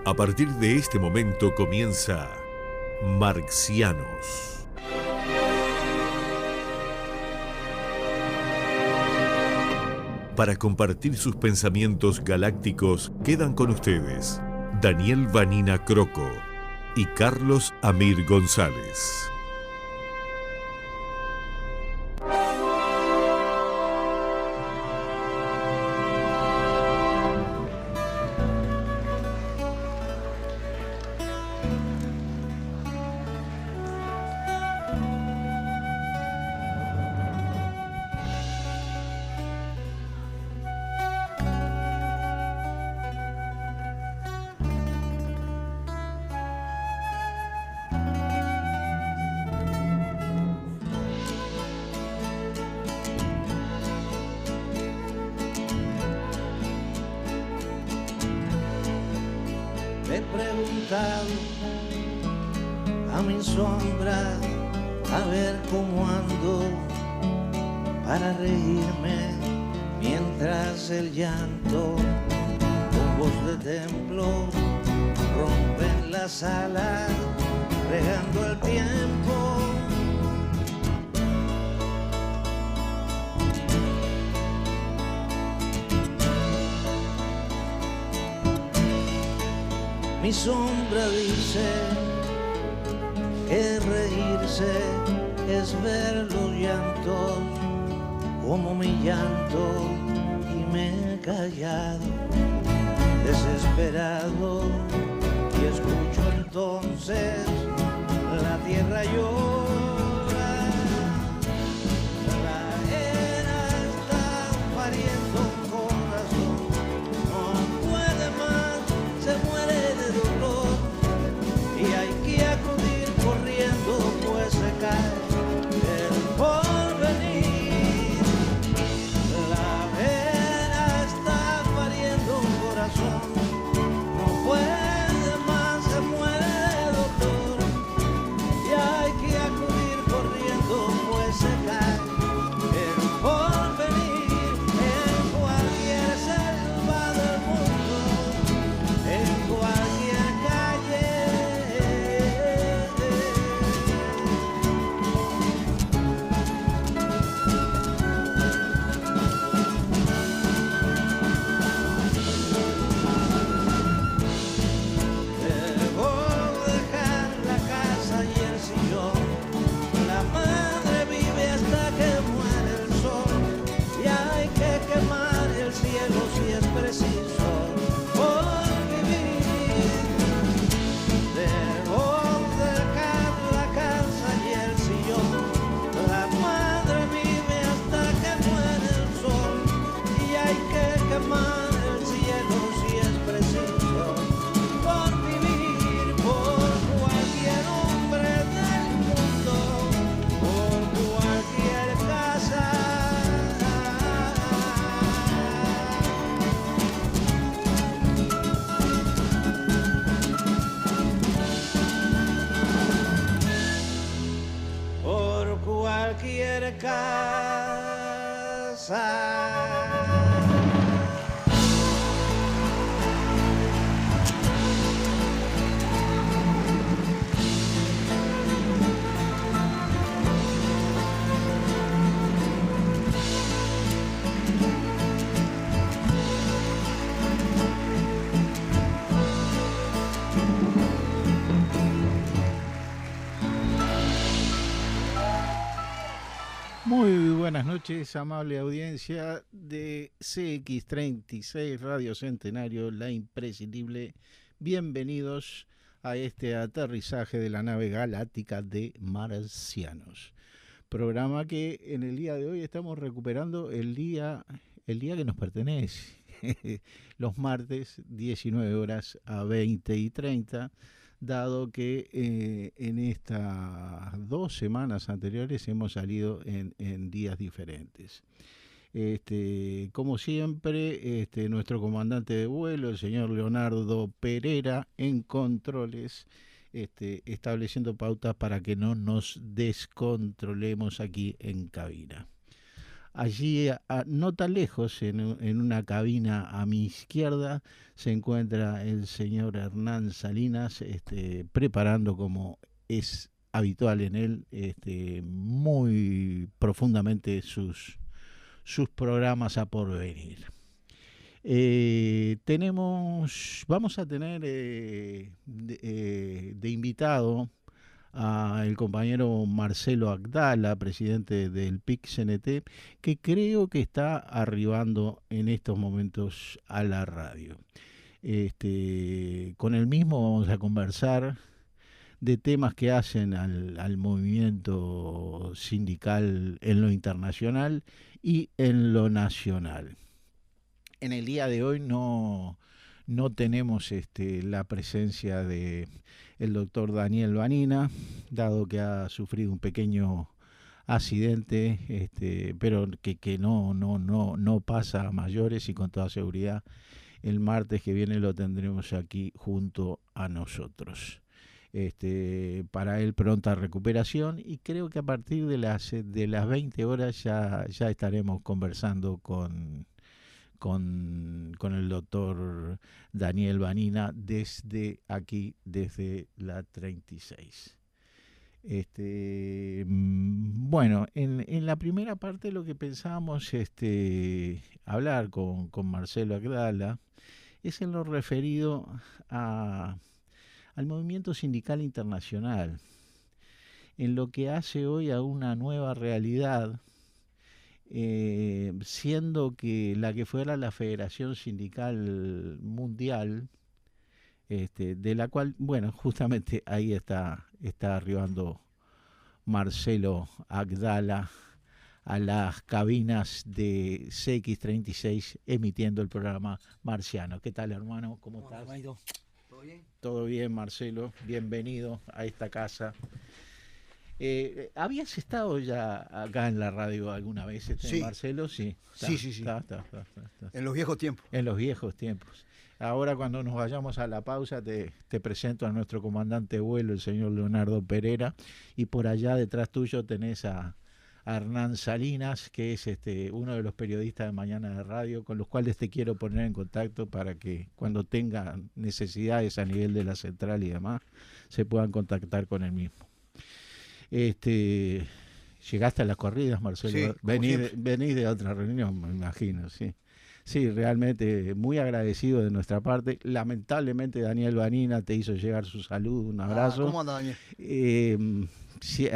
A partir de este momento comienza Marcianos. Para compartir sus pensamientos galácticos quedan con ustedes Daniel Vanina Croco y Carlos Amir González. Le he preguntado a mi sombra a ver cómo ando para reírme mientras el llanto con voz de templo rompe en la sala regando el tiempo. Mi sombra dice que reírse es ver los llantos como mi llanto y me he callado, desesperado, y escucho entonces la tierra llora. La era está pariendo un corazón, no puede más, se muere de dolor y hay que acudir corriendo pues se cae el porvenir. La vera está pariendo un corazón, no puede más, se muere de dolor y hay que acudir corriendo pues se cae el porvenir. En cualquier selva del mundo, en cualquier calle, debo dejar la casa y el sillón. La madre vive hasta que muere el sol y hay que quemar el cielo si es preciso por vivir. Debo dejar la casa y el sillón. La madre vive hasta que muere el sol y hay que quemar el cielo si es preciso por vivir. Por cualquier hombre del mundo, por cualquier casa. Por cualquier casa. Muy buenas noches, amable audiencia de CX36 Radio Centenario, la imprescindible. Bienvenidos a este aterrizaje de la nave galáctica de Marcianos. Programa que en el día de hoy estamos recuperando el día que nos pertenece. Los martes, 19 horas a 20:30. Dado que en estas 2 semanas anteriores hemos salido en días diferentes. Como siempre, nuestro comandante de vuelo, el señor Leonardo Pereira, en controles, estableciendo pautas para que no nos descontrolemos aquí en cabina. Allí, no tan lejos, en una cabina a mi izquierda, se encuentra el señor Hernán Salinas, preparando, como es habitual en él, muy profundamente sus programas a porvenir. Vamos a tener de invitado al compañero Marcelo Agdala, presidente del PIC-CNT, que creo que está arribando en estos momentos a la radio. Con él mismo vamos a conversar de temas que hacen al movimiento sindical en lo internacional y en lo nacional. En el día de hoy no tenemos la presencia de el doctor Daniel Vanina, dado que ha sufrido un pequeño accidente, pero que no pasa a mayores, y con toda seguridad el martes que viene lo tendremos aquí junto a nosotros. Para él pronta recuperación, y creo que a partir de las 20 horas ya estaremos conversando con el doctor Daniel Vanina desde aquí, desde la 36. Bueno, en la primera parte lo que pensábamos hablar con Marcelo Agdala es en lo referido al movimiento sindical internacional, en lo que hace hoy a una nueva realidad, siendo que la que fuera la Federación Sindical Mundial, de la cual, bueno, justamente ahí está arribando Marcelo Agdala a las cabinas de CX36 emitiendo el programa Marciano. ¿Qué tal, hermano? ¿Cómo estás? ¿Todo bien? Todo bien, Marcelo. Bienvenido a esta casa. ¿Habías estado ya acá en la radio alguna vez, sí. Marcelo? Sí. Sí. Está. En los viejos tiempos. En los viejos tiempos. Ahora, cuando nos vayamos a la pausa, te presento a nuestro comandante de vuelo, el señor Leonardo Pereira, y por allá detrás tuyo tenés a Hernán Salinas, que es uno de los periodistas de Mañana de Radio, con los cuales te quiero poner en contacto para que cuando tengan necesidades a nivel de la central y demás, se puedan contactar con él mismo. Llegaste a las corridas, Marcelo. Sí, venís de otra reunión, me imagino, sí. Sí, realmente muy agradecido de nuestra parte. Lamentablemente Daniel Vanina te hizo llegar su salud, un abrazo. ¿Cómo anda, Daniel? Sí,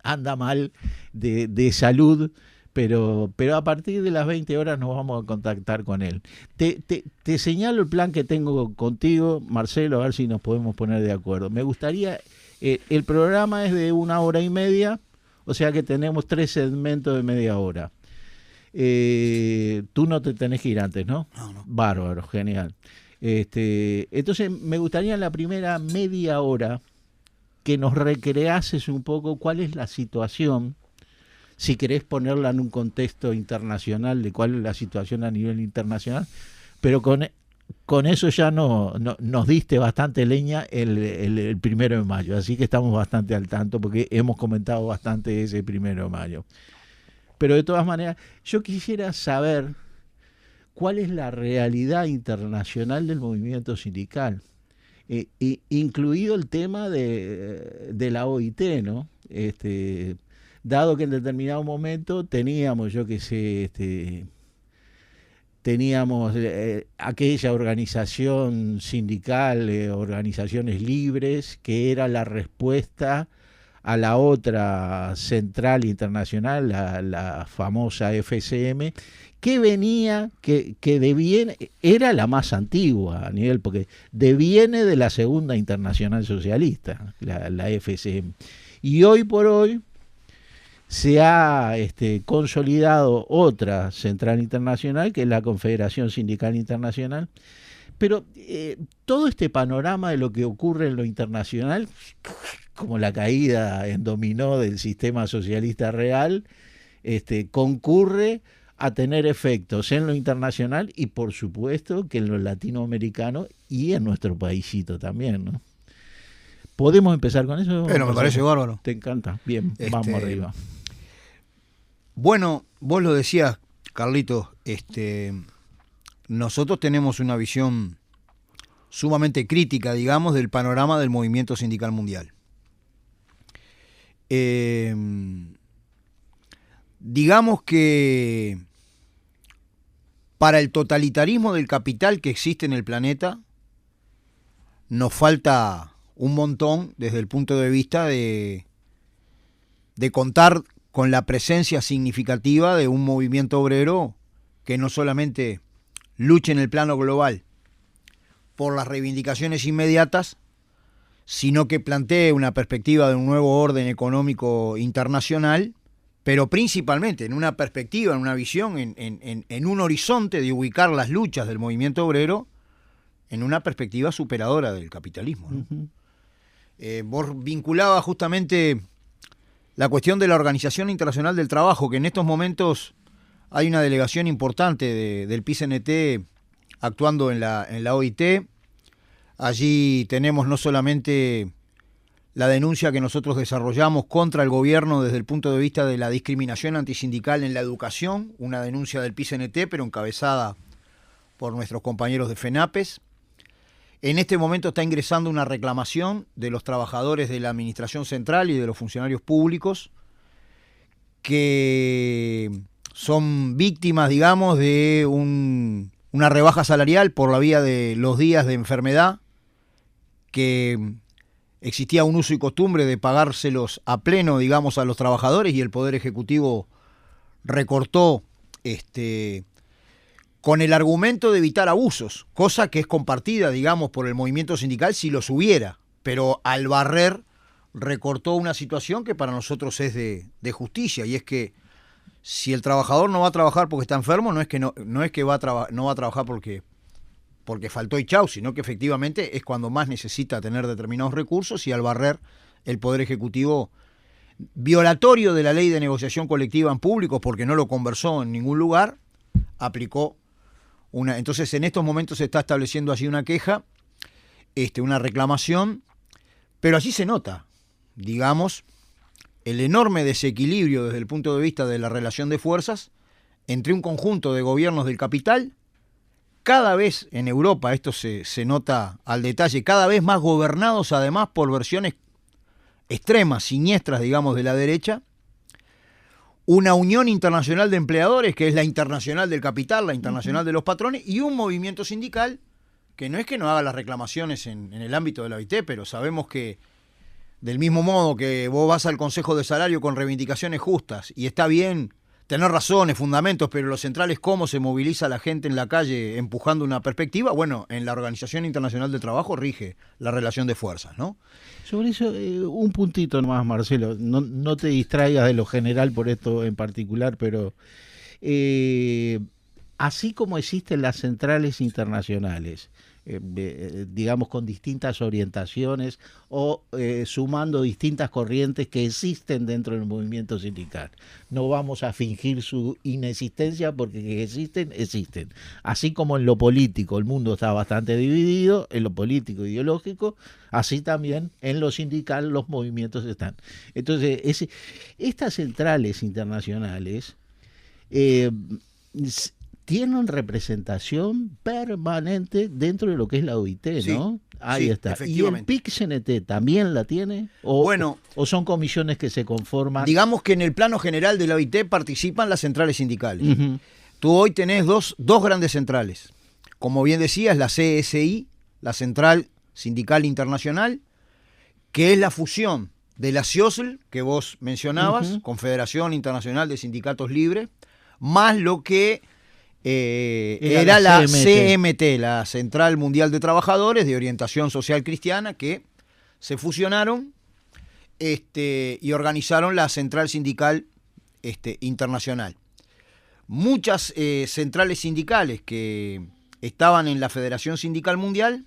anda mal de salud, pero a partir de las 20 horas nos vamos a contactar con él. Te señalo el plan que tengo contigo, Marcelo, a ver si nos podemos poner de acuerdo. Me gustaría, el programa es de 1 hora y media, o sea que tenemos 3 segmentos de media hora. Tú no te tenés que ir antes, ¿no? No. Bárbaro, genial. Entonces me gustaría en la primera media hora que nos recreases un poco cuál es la situación, si querés ponerla en un contexto internacional, de cuál es la situación a nivel internacional, pero con eso ya nos diste bastante leña el 1 de mayo, así que estamos bastante al tanto porque hemos comentado bastante ese 1 de mayo. Pero de todas maneras, yo quisiera saber cuál es la realidad internacional del movimiento sindical, incluido el tema de la OIT, ¿no? Dado que en determinado momento teníamos, aquella organización sindical, organizaciones libres, que era la respuesta a la otra central internacional, la famosa FCM, que venía, que deviene, era la más antigua a nivel, porque deviene de la Segunda Internacional Socialista, la FCM. Y hoy por hoy se ha consolidado otra central internacional, que es la Confederación Sindical Internacional. Pero todo este panorama de lo que ocurre en lo internacional, como la caída en dominó del sistema socialista real, concurre a tener efectos en lo internacional y por supuesto que en lo latinoamericano y en nuestro paísito también, ¿no? ¿Podemos empezar con eso? Pero me parece bárbaro. ¿Te encanta? Bien, vamos arriba. Bueno, vos lo decías, Carlitos, nosotros tenemos una visión sumamente crítica, digamos, del panorama del movimiento sindical mundial. Digamos que para el totalitarismo del capital que existe en el planeta, nos falta un montón desde el punto de vista de contar con la presencia significativa de un movimiento obrero que no solamente luche en el plano global por las reivindicaciones inmediatas, sino que plantee una perspectiva de un nuevo orden económico internacional, pero principalmente en una perspectiva, en una visión, en un horizonte de ubicar las luchas del movimiento obrero en una perspectiva superadora del capitalismo, ¿no? Vos vinculabas justamente la cuestión de la Organización Internacional del Trabajo, que en estos momentos hay una delegación importante del PICNT actuando en la OIT. Allí tenemos no solamente la denuncia que nosotros desarrollamos contra el gobierno desde el punto de vista de la discriminación antisindical en la educación, una denuncia del PICNT, pero encabezada por nuestros compañeros de FENAPES. En este momento está ingresando una reclamación de los trabajadores de la Administración Central y de los funcionarios públicos que son víctimas, digamos, de una rebaja salarial por la vía de los días de enfermedad, que existía un uso y costumbre de pagárselos a pleno, digamos, a los trabajadores, y el Poder Ejecutivo recortó con el argumento de evitar abusos, cosa que es compartida, digamos, por el movimiento sindical si los hubiera, pero al barrer recortó una situación que para nosotros es de justicia, y es que si el trabajador no va a trabajar porque está enfermo, no es que no va a trabajar porque faltó y chau, sino que efectivamente es cuando más necesita tener determinados recursos, y al barrer el Poder Ejecutivo, violatorio de la ley de negociación colectiva en público porque no lo conversó en ningún lugar, aplicó una. Entonces en estos momentos se está estableciendo allí una queja, una reclamación, pero allí se nota, digamos, el enorme desequilibrio desde el punto de vista de la relación de fuerzas entre un conjunto de gobiernos del capital, cada vez en Europa, esto se nota al detalle, cada vez más gobernados además por versiones extremas, siniestras, digamos, de la derecha, una unión internacional de empleadores, que es la internacional del capital, la internacional de los patrones, y un movimiento sindical que no es que no haga las reclamaciones en el ámbito de la OIT, pero sabemos que del mismo modo que vos vas al Consejo de Salario con reivindicaciones justas, y está bien tener razones, fundamentos, pero lo central es cómo se moviliza la gente en la calle empujando una perspectiva. Bueno, en la Organización Internacional del Trabajo rige la relación de fuerzas, ¿no? Sobre eso, un puntito nomás, Marcelo, no te distraigas de lo general por esto en particular, pero así como existen las centrales internacionales, digamos con distintas orientaciones o sumando distintas corrientes que existen dentro del movimiento sindical. No vamos a fingir su inexistencia porque que existen. Así como en lo político el mundo está bastante dividido, en lo político ideológico, así también en lo sindical los movimientos están. Entonces, estas centrales internacionales tienen representación permanente dentro de lo que es la OIT, ¿no? Sí, ahí está. ¿Y el PICNT también la tiene? ¿O son comisiones que se conforman? Digamos que en el plano general de la OIT participan las centrales sindicales. Uh-huh. Tú hoy tenés dos grandes centrales. Como bien decías, la CSI, la Central Sindical Internacional, que es la fusión de la CIOSL, que vos mencionabas, uh-huh, Confederación Internacional de Sindicatos Libres, más lo que era la CMT, la Central Mundial de Trabajadores de Orientación Social Cristiana, que se fusionaron y organizaron la Central Sindical Internacional. Muchas centrales sindicales que estaban en la Federación Sindical Mundial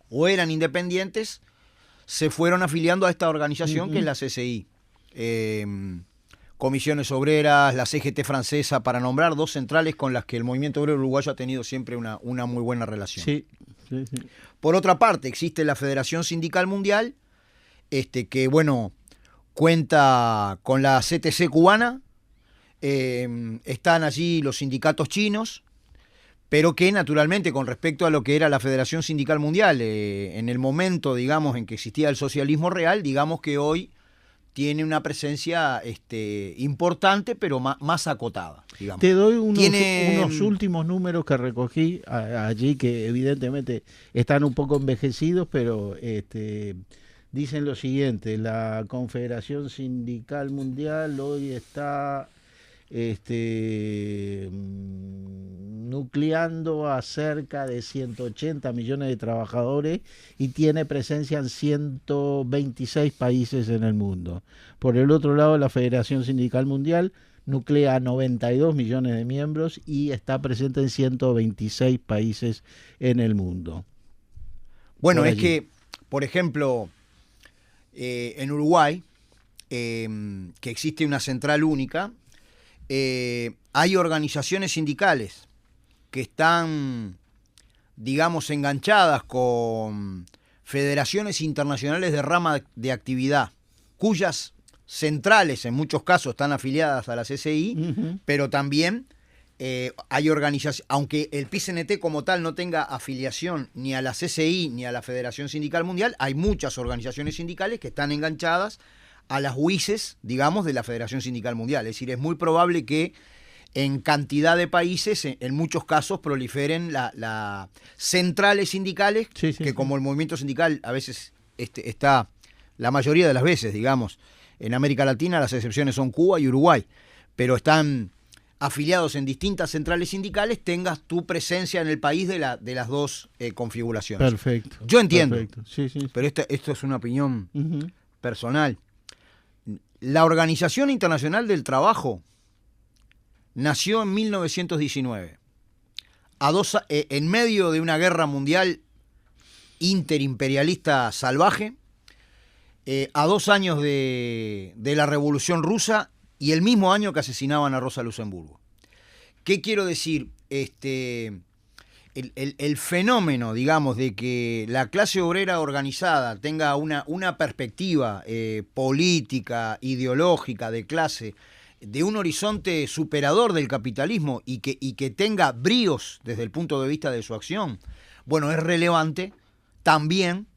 o eran independientes se fueron afiliando a esta organización, uh-huh, que es la CSI. Comisiones Obreras, la CGT francesa, para nombrar dos centrales con las que el movimiento obrero uruguayo ha tenido siempre una muy buena relación. Sí. Por otra parte, existe la Federación Sindical Mundial, que, bueno, cuenta con la CTC cubana, están allí los sindicatos chinos, pero que naturalmente con respecto a lo que era la Federación Sindical Mundial, en el momento, digamos, en que existía el socialismo real, digamos que hoy tiene una presencia importante, pero más acotada, digamos. Te doy unos últimos números que recogí allí, que evidentemente están un poco envejecidos, pero dicen lo siguiente: la Confederación Sindical Mundial hoy está nucleando a cerca de 180 millones de trabajadores y tiene presencia en 126 países en el mundo. Por el otro lado, la Federación Sindical Mundial nuclea a 92 millones de miembros y está presente en 126 países en el mundo. Bueno, es que, por ejemplo, en Uruguay, que existe una central única, hay organizaciones sindicales que están, digamos, enganchadas con federaciones internacionales de rama de actividad, cuyas centrales en muchos casos están afiliadas a la CCI, pero también hay organizaciones, aunque el PCNT como tal no tenga afiliación ni a la CCI ni a la Federación Sindical Mundial, hay muchas organizaciones sindicales que están enganchadas a las UICES, digamos, de la Federación Sindical Mundial. Es decir, es muy probable que en cantidad de países, en muchos casos, proliferen las centrales sindicales, que como el movimiento sindical a veces está, la mayoría de las veces, digamos, en América Latina, las excepciones son Cuba y Uruguay, pero están afiliados en distintas centrales sindicales, tengas tu presencia en el país de las dos configuraciones. Perfecto. Yo entiendo, perfecto. pero esto es una opinión personal. La Organización Internacional del Trabajo nació en 1919, en medio de una guerra mundial interimperialista salvaje, a 2 años de la Revolución Rusa y el mismo año que asesinaban a Rosa Luxemburgo. ¿Qué quiero decir? El fenómeno, digamos, de que la clase obrera organizada tenga una perspectiva política, ideológica, de clase, de un horizonte superador del capitalismo y que tenga bríos desde el punto de vista de su acción, bueno, es relevante también,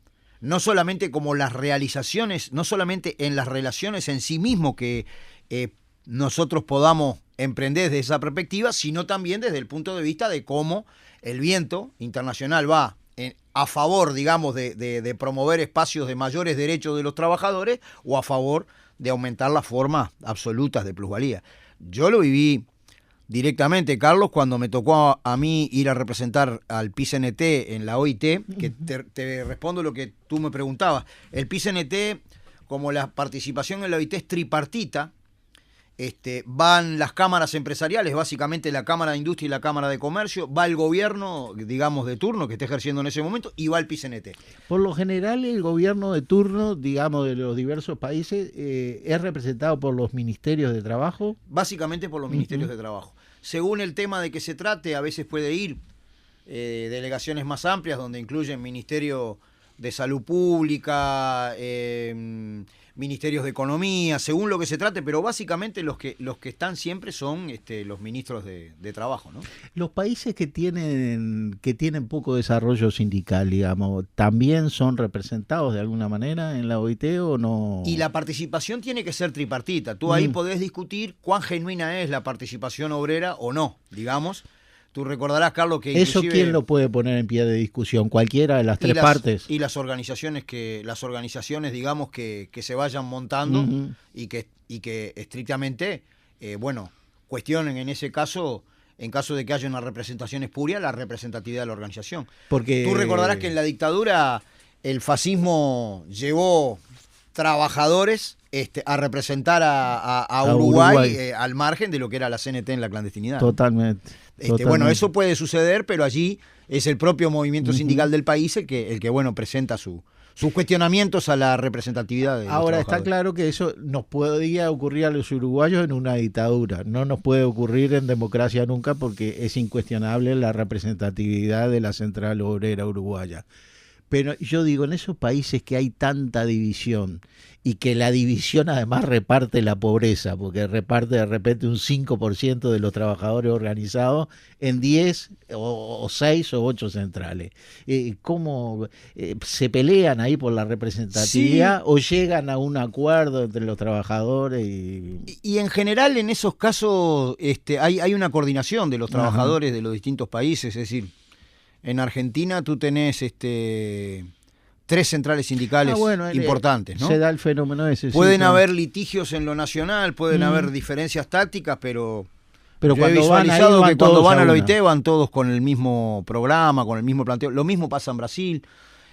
no solamente como las realizaciones, no solamente en las relaciones en sí mismo que nosotros podamos emprender desde esa perspectiva, sino también desde el punto de vista de cómo el viento internacional va a favor, digamos, de promover espacios de mayores derechos de los trabajadores o a favor de aumentar las formas absolutas de plusvalía. Yo lo viví directamente, Carlos, cuando me tocó a mí ir a representar al PCNT en la OIT, que te respondo lo que tú me preguntabas. El PCNT, como la participación en la OIT es tripartita, van las cámaras empresariales, básicamente la Cámara de Industria y la Cámara de Comercio, va el gobierno, digamos, de turno que esté ejerciendo en ese momento y va el PCNT. Por lo general, el gobierno de turno, digamos, de los diversos países, es representado por los ministerios de trabajo. Básicamente por los ministerios de trabajo. Según el tema de que se trate, a veces puede ir delegaciones más amplias, donde incluyen Ministerio de Salud Pública, ministerios de Economía, según lo que se trate, pero básicamente los que están siempre son los ministros de Trabajo, ¿no? Los países que tienen poco desarrollo sindical, digamos, ¿también son representados de alguna manera en la OIT o no? Y la participación tiene que ser tripartita. Tú ahí podés discutir cuán genuina es la participación obrera o no, digamos. Tú recordarás, Carlos, que ¿Eso quién lo puede poner en pie de discusión? ¿Cualquiera de las tres partes? Y las organizaciones, digamos, que se vayan montando y que estrictamente, cuestionen en ese caso, en caso de que haya una representación espuria, la representatividad de la organización. Porque tú recordarás que en la dictadura el fascismo llevó trabajadores a representar a Uruguay. Al margen de lo que era la CNT en la clandestinidad. Totalmente. Bueno, eso puede suceder, pero allí es el propio movimiento sindical del país el que presenta sus cuestionamientos a la representatividad de los Ahora, está claro que eso nos podía ocurrir a los uruguayos en una dictadura. No nos puede ocurrir en democracia nunca porque es incuestionable la representatividad de la Central Obrera Uruguaya. Pero yo digo, en esos países que hay tanta división y que la división además reparte la pobreza, porque reparte de repente un 5% de los trabajadores organizados en 10 o 6 o 8 centrales. ¿Cómo se pelean ahí por la representatividad Sí. o llegan a un acuerdo entre los trabajadores? Y en general en esos casos hay una coordinación de los trabajadores de los distintos países, es decir, en Argentina tú tenés 3 centrales sindicales importantes, ¿no? Se da el fenómeno ese. Pueden sí, haber litigios en lo nacional, pueden haber diferencias tácticas, pero yo he cuando visualizado que cuando van a la una. OIT van todos con el mismo programa, con el mismo planteo. Lo mismo pasa en Brasil.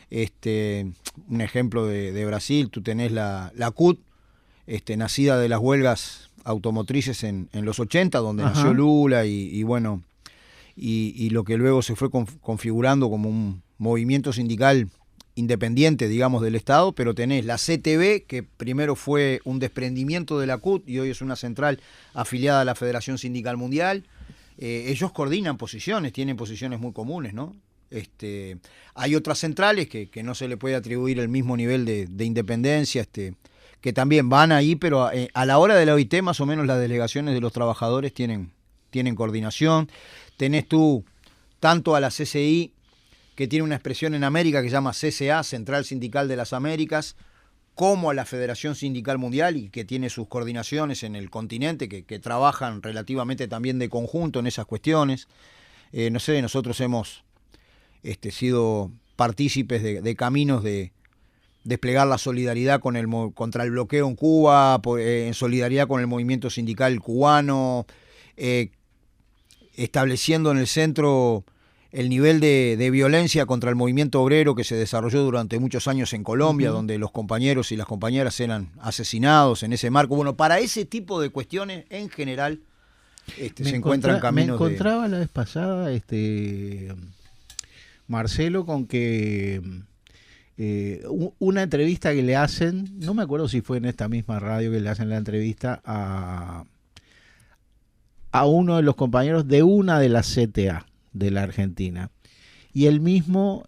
Un ejemplo de Brasil, tú tenés la CUT, nacida de las huelgas automotrices en los 80, donde nació Lula y bueno, y lo que luego se fue configurando como un movimiento sindical independiente, digamos, del Estado, pero tenés la CTB, que primero fue un desprendimiento de la CUT y hoy es una central afiliada a la Federación Sindical Mundial. Ellos coordinan posiciones, tienen posiciones muy comunes, ¿no? Hay otras centrales que no se le puede atribuir el mismo nivel de independencia, que también van ahí, pero a la hora de la OIT más o menos las delegaciones de los trabajadores tienen coordinación. Tenés tú tanto a la CCI, que tiene una expresión en América que se llama CCA, Central Sindical de las Américas, como a la Federación Sindical Mundial, y que tiene sus coordinaciones en el continente, que trabajan relativamente también de conjunto en esas cuestiones. No sé, nosotros hemos sido partícipes de caminos de desplegar la solidaridad contra el bloqueo en Cuba, en solidaridad con el movimiento sindical cubano, estableciendo en el centro el nivel de violencia contra el movimiento obrero que se desarrolló durante muchos años en Colombia, donde los compañeros y las compañeras eran asesinados en ese marco. Bueno, para ese tipo de cuestiones, en general, se encuentran caminos. Me encontraba la vez pasada, Marcelo, con que una entrevista que le hacen, no me acuerdo si fue en esta misma radio que le hacen la entrevista a uno de los compañeros de una de las CTA de la Argentina, y él mismo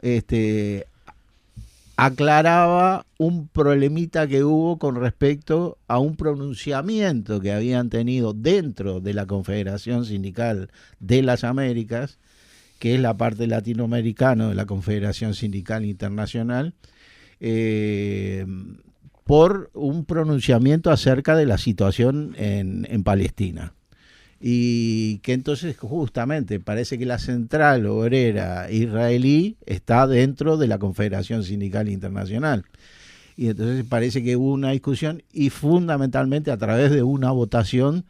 aclaraba un problemita que hubo con respecto a un pronunciamiento que habían tenido dentro de la Confederación Sindical de las Américas, que es la parte latinoamericana de la Confederación Sindical Internacional, por un pronunciamiento acerca de la situación en Palestina. Y que entonces justamente parece que la central obrera israelí está dentro de la Confederación Sindical Internacional. Y entonces parece que hubo una discusión y fundamentalmente a través de una votación,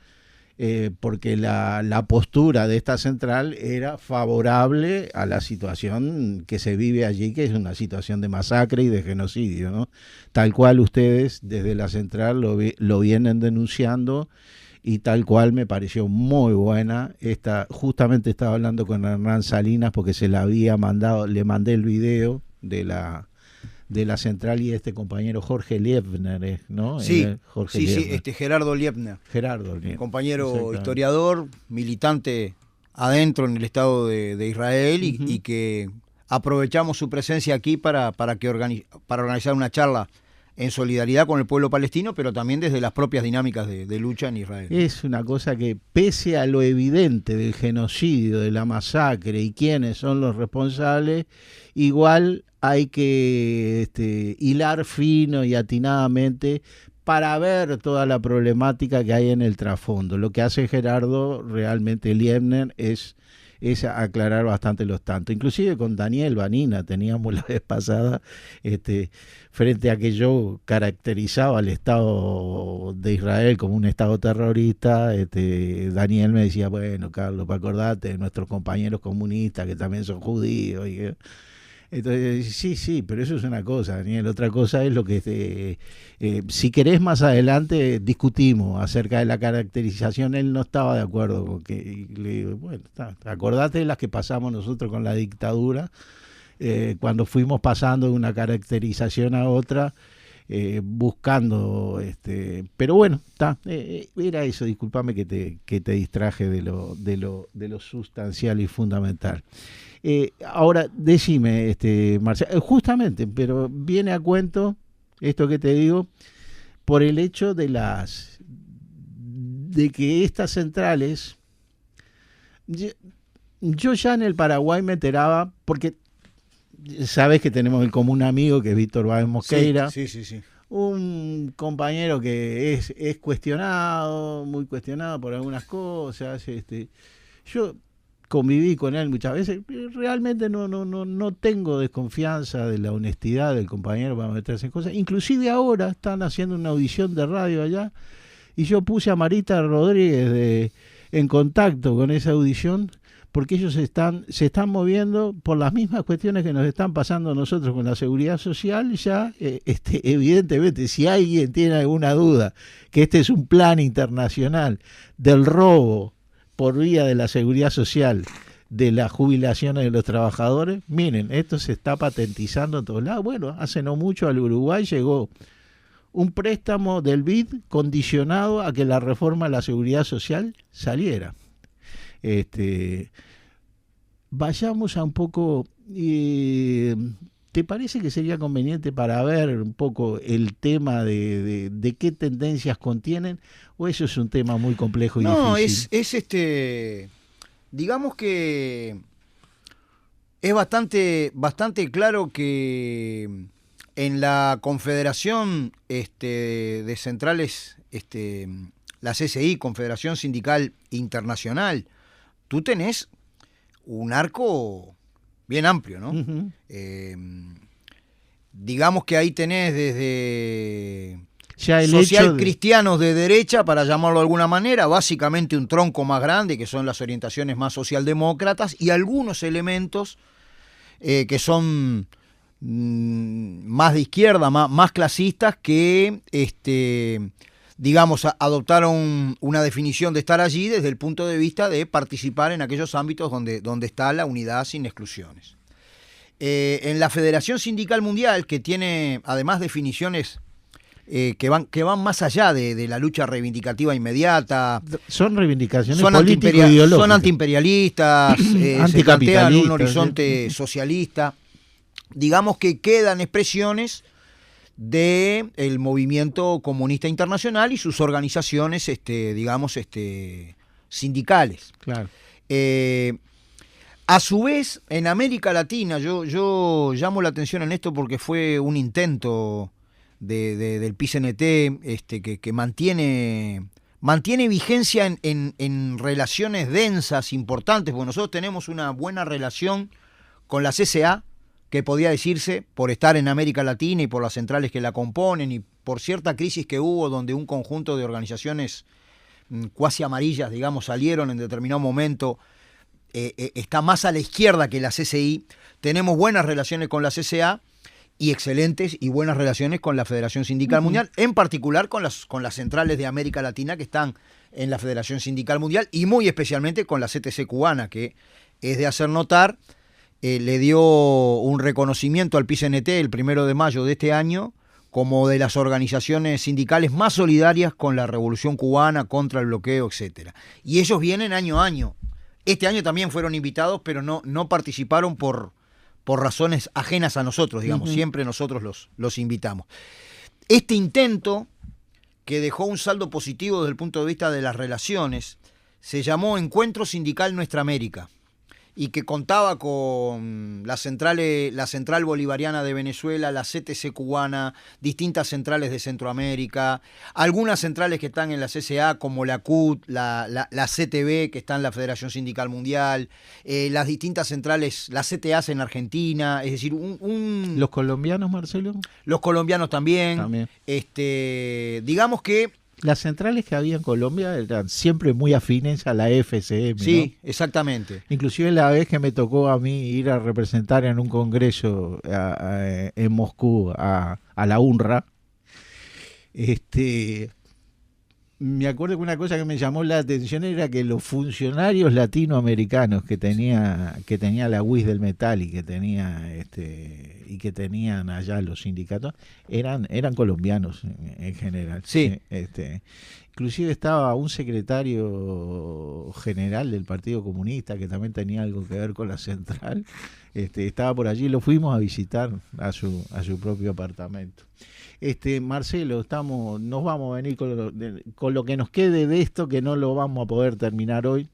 porque la postura de esta central era favorable a la situación que se vive allí, que es una situación de masacre y de genocidio, ¿no? Tal cual ustedes desde la central lo vienen denunciando. Y tal cual me pareció muy buena. Justamente estaba hablando con Hernán Salinas porque se la había mandado, le mandé el video de la central y compañero Jorge Liebner, ¿no? Sí, Jorge Liebner. Sí, Gerardo Liebner. Gerardo Liebner. Compañero historiador, militante adentro en el Estado de Israel y que aprovechamos su presencia aquí para organizar una charla en solidaridad con el pueblo palestino, pero también desde las propias dinámicas de lucha en Israel. Es una cosa que, pese a lo evidente del genocidio, de la masacre y quiénes son los responsables, igual hay que hilar fino y atinadamente para ver toda la problemática que hay en el trasfondo. Lo que hace Gerardo realmente Liebner es aclarar bastante los tantos. Inclusive con Daniel Vanina teníamos la vez pasada, frente a que yo caracterizaba al Estado de Israel como un Estado terrorista, Daniel me decía, bueno, Carlos, acordate de nuestros compañeros comunistas que también son judíos. Entonces, sí, pero eso es una cosa, Daniel. Otra cosa es lo que, si querés más adelante, discutimos acerca de la caracterización. Él no estaba de acuerdo con que, y le digo, bueno, acordate de las que pasamos nosotros con la dictadura, cuando fuimos pasando de una caracterización a otra. buscando, pero bueno, era eso, discúlpame que te distraje de lo sustancial y fundamental. Ahora, decime, Marcial, justamente, pero viene a cuento esto que te digo, por el hecho de que estas centrales, yo ya en el Paraguay me enteraba, porque sabes que tenemos el común amigo que es Víctor Báez Mosqueira, Sí. un compañero que es cuestionado, muy cuestionado por algunas cosas. Yo conviví con él muchas veces, realmente no tengo desconfianza de la honestidad del compañero para meterse en cosas. Inclusive ahora están haciendo una audición de radio allá y yo puse a Marita Rodríguez en contacto con esa audición, porque ellos se están moviendo por las mismas cuestiones que nos están pasando a nosotros con la seguridad social. Ya evidentemente, si alguien tiene alguna duda que este es un plan internacional del robo por vía de la seguridad social de las jubilaciones de los trabajadores, miren, esto se está patentizando en todos lados. Bueno, hace no mucho al Uruguay llegó un préstamo del BID condicionado a que la reforma de la seguridad social saliera. Vayamos a un poco, ¿te parece que sería conveniente para ver un poco el tema de qué tendencias contienen, o eso es un tema muy complejo y difícil? No, digamos que es bastante claro que en la Confederación de Centrales, la CSI, Confederación Sindical Internacional, tú tenés un arco bien amplio, ¿no? Uh-huh. Digamos que ahí tenés desde ya el social cristianos de derecha, para llamarlo de alguna manera, básicamente un tronco más grande, que son las orientaciones más socialdemócratas, y algunos elementos que son más de izquierda, más clasistas, que digamos, adoptaron una definición de estar allí desde el punto de vista de participar en aquellos ámbitos donde está la unidad sin exclusiones. En la Federación Sindical Mundial, que tiene además definiciones que van más allá de la lucha reivindicativa inmediata. Son reivindicaciones político-ideológicas. Son antiimperialistas, se plantean un horizonte socialista. Digamos que quedan expresiones del movimiento comunista internacional y sus organizaciones, sindicales. Claro. A su vez, en América Latina, yo llamo la atención en esto porque fue un intento del PCNT que mantiene vigencia en relaciones densas, importantes, porque nosotros tenemos una buena relación con la CCA, que podía decirse, por estar en América Latina y por las centrales que la componen y por cierta crisis que hubo donde un conjunto de organizaciones cuasi amarillas, digamos, salieron en determinado momento, está más a la izquierda que la CCI. Tenemos buenas relaciones con la CCA y excelentes y buenas relaciones con la Federación Sindical Mundial, en particular con las centrales de América Latina que están en la Federación Sindical Mundial, y muy especialmente con la CTC cubana, que es de hacer notar. Le dio un reconocimiento al PCNT el 1 de mayo de este año como de las organizaciones sindicales más solidarias con la Revolución Cubana, contra el bloqueo, etcétera. Y ellos vienen año a año. Este año también fueron invitados, pero no participaron por razones ajenas a nosotros, digamos. Siempre nosotros los invitamos. Este intento, que dejó un saldo positivo desde el punto de vista de las relaciones, se llamó Encuentro Sindical Nuestra América, y que contaba con la Central Bolivariana de Venezuela, la CTC cubana, distintas centrales de Centroamérica, algunas centrales que están en la CCA, como la CUT, la CTB, que está en la Federación Sindical Mundial, las distintas centrales, las CTAs en Argentina, es decir, ¿Los colombianos, Marcelo? Los colombianos también. Digamos que las centrales que había en Colombia eran siempre muy afines a la FCM, sí, ¿no? Exactamente. Inclusive la vez que me tocó a mí ir a representar en un congreso en Moscú a la UNRWA, me acuerdo que una cosa que me llamó la atención era que los funcionarios latinoamericanos que tenía la UIS del Metal y que tenían allá los sindicatos eran colombianos en general. Sí. Inclusive estaba un secretario general del Partido Comunista que también tenía algo que ver con la central. Estaba por allí, lo fuimos a visitar a su propio apartamento. Marcelo, nos vamos a venir con lo que nos quede de esto, que no lo vamos a poder terminar hoy.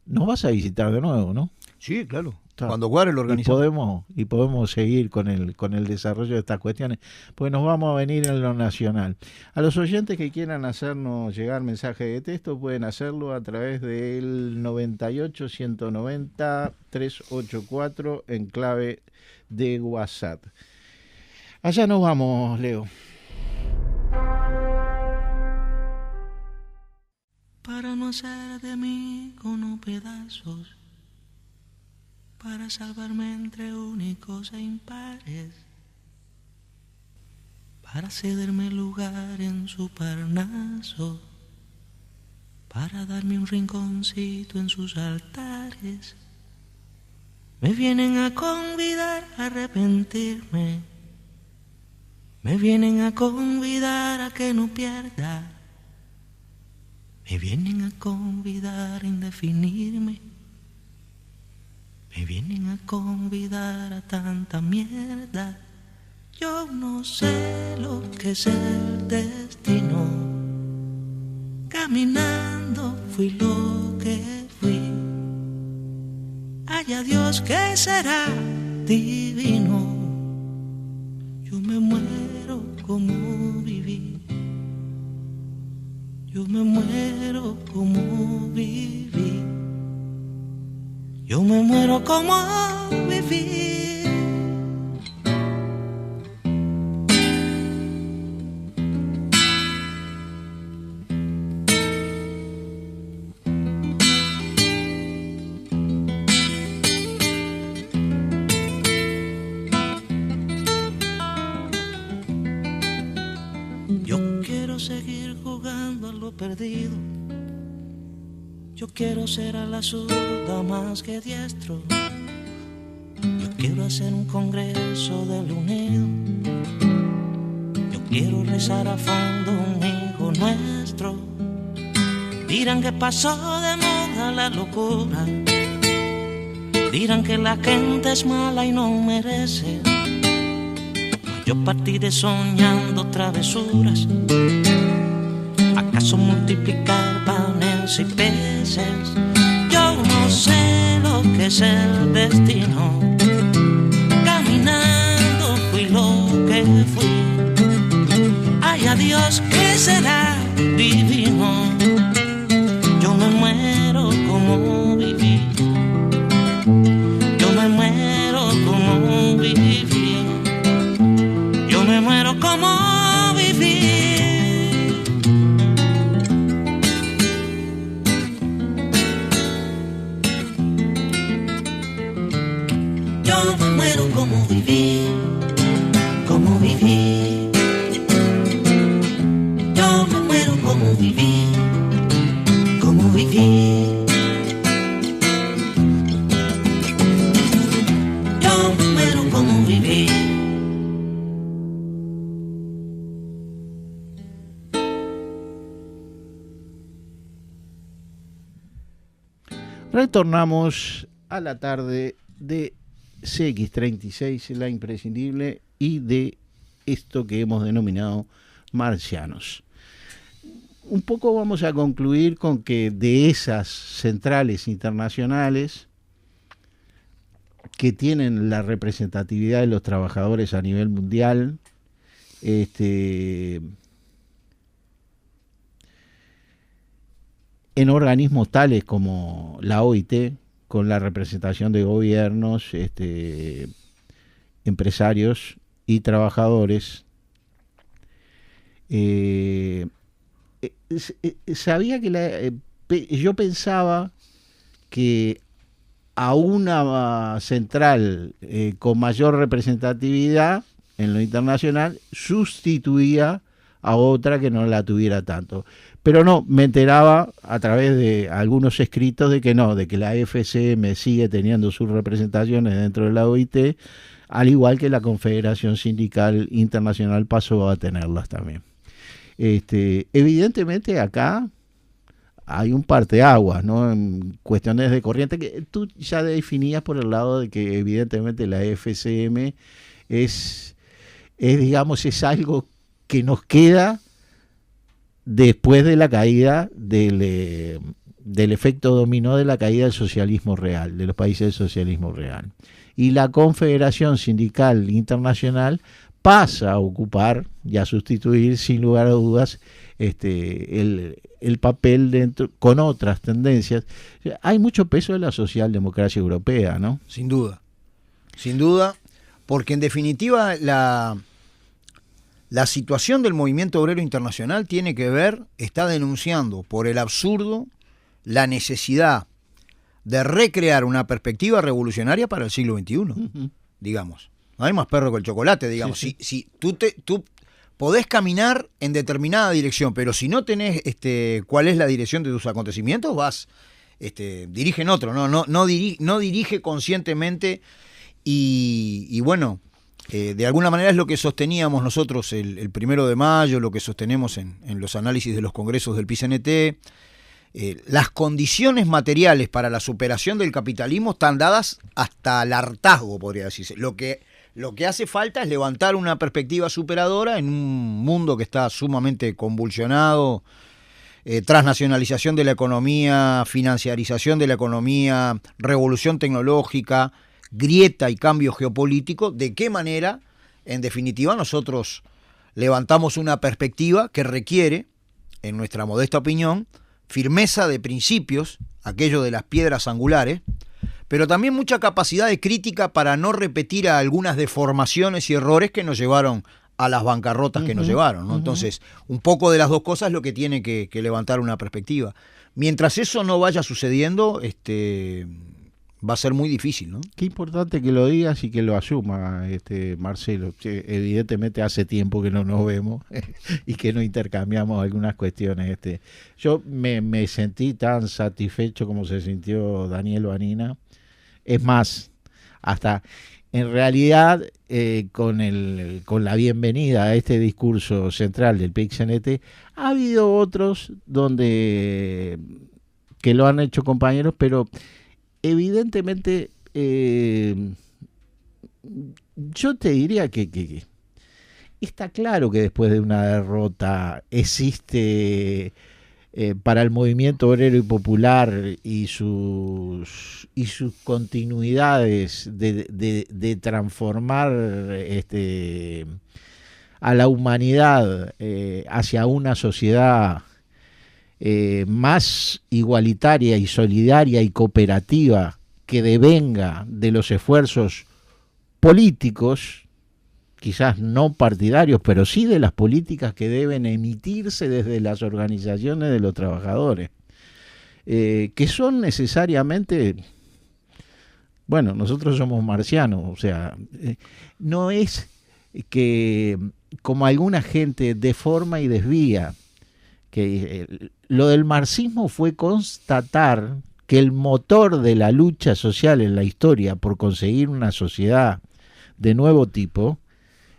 Nos vas a visitar de nuevo, ¿no? Sí, claro. Cuando cuadre lo organizamos. Y podemos seguir con el desarrollo de estas cuestiones, pues nos vamos a venir en lo nacional. A los oyentes que quieran hacernos llegar mensaje de texto pueden hacerlo a través del 98-190-384 en clave de WhatsApp. Allá nos vamos, Leo. Para no hacer de mí con pedazos, para salvarme entre únicos e impares, para cederme lugar en su Parnaso, para darme un rinconcito en sus altares. Me vienen a convidar a arrepentirme, me vienen a convidar a que no pierda, me vienen a convidar a indefinirme, me vienen a convidar a tanta mierda. Yo no sé lo que es el destino. Caminando fui lo que fui. Haya Dios que será divino. Yo me muero como viví. Yo me muero como viví. Yo me muero como viví. Yo quiero seguir jugando a lo perdido. Yo quiero ser a la zurda más que diestro. Yo quiero hacer un congreso del unido. Yo quiero rezar a fondo un hijo nuestro. Dirán que pasó de moda la locura. Dirán que la gente es mala y no merece. Yo partiré soñando travesuras. ¿Acaso multiplicar panes y peces? Yo no sé lo que es el destino. Caminando fui lo que fui. Ay, a Dios que será divino. Yo me muero como viví. Yo me muero como viví. Yo me muero como viví. Yo me muero como viví, como viví. Yo me muero como viví, como viví. Yo me muero como viví. Retornamos a la tarde de CX36, la imprescindible, y de esto que hemos denominado marcianos. Un poco vamos a concluir con que de esas centrales internacionales que tienen la representatividad de los trabajadores a nivel mundial, en organismos tales como la OIT, con la representación de gobiernos, empresarios y trabajadores, sabía que yo pensaba que a una central con mayor representatividad en lo internacional sustituía a otra que no la tuviera tanto. Pero no, me enteraba a través de algunos escritos de que no, de que la FCM sigue teniendo sus representaciones dentro de la OIT, al igual que la Confederación Sindical Internacional pasó a tenerlas también. Evidentemente acá hay un parteaguas, ¿no? En cuestiones de corriente que tú ya definías por el lado de que evidentemente la FCM es digamos, es algo que nos queda después de la caída del efecto dominó de la caída del socialismo real, de los países del socialismo real. Y la Confederación Sindical Internacional pasa a ocupar y a sustituir, sin lugar a dudas, el papel dentro, con otras tendencias. Hay mucho peso de la socialdemocracia europea, ¿no? Sin duda, porque en definitiva la situación del movimiento obrero internacional tiene que ver, está denunciando por el absurdo la necesidad de recrear una perspectiva revolucionaria para el siglo XXI, digamos. No hay más perro que el chocolate, digamos. Sí. Si tú podés caminar en determinada dirección, pero si no tenés cuál es la dirección de tus acontecimientos, vas, dirige en otro, no dirige conscientemente y bueno, de alguna manera es lo que sosteníamos nosotros el 1 de mayo, lo que sostenemos en los análisis de los congresos del PICNT. Las condiciones materiales para la superación del capitalismo están dadas hasta el hartazgo, podría decirse. Lo que hace falta es levantar una perspectiva superadora en un mundo que está sumamente convulsionado, transnacionalización de la economía, financiarización de la economía, revolución tecnológica, grieta y cambio geopolítico. ¿De qué manera, en definitiva, nosotros levantamos una perspectiva que requiere, en nuestra modesta opinión, firmeza de principios, aquello de las piedras angulares, pero también mucha capacidad de crítica para no repetir algunas deformaciones y errores que nos llevaron a las bancarrotas que nos llevaron, ¿no? Entonces, un poco de las dos cosas es lo que tiene que levantar una perspectiva. Mientras eso no vaya sucediendo, va a ser muy difícil, ¿no? Qué importante que lo digas y que lo asuma, Marcelo. Evidentemente hace tiempo que no nos vemos y que no intercambiamos algunas cuestiones. Yo me sentí tan satisfecho como se sintió Daniel Vanina. Es más, hasta en realidad con la bienvenida a este discurso central del PICNT, ha habido otros que lo han hecho compañeros, pero evidentemente yo te diría que está claro que después de una derrota existe para el movimiento obrero y popular y sus continuidades de transformar a la humanidad hacia una sociedad más igualitaria y solidaria y cooperativa, que devenga de los esfuerzos políticos, quizás no partidarios, pero sí de las políticas que deben emitirse desde las organizaciones de los trabajadores, que son necesariamente, bueno, nosotros somos marcianos, o sea, no es que como alguna gente deforma y desvía, que lo del marxismo fue constatar que el motor de la lucha social en la historia por conseguir una sociedad de nuevo tipo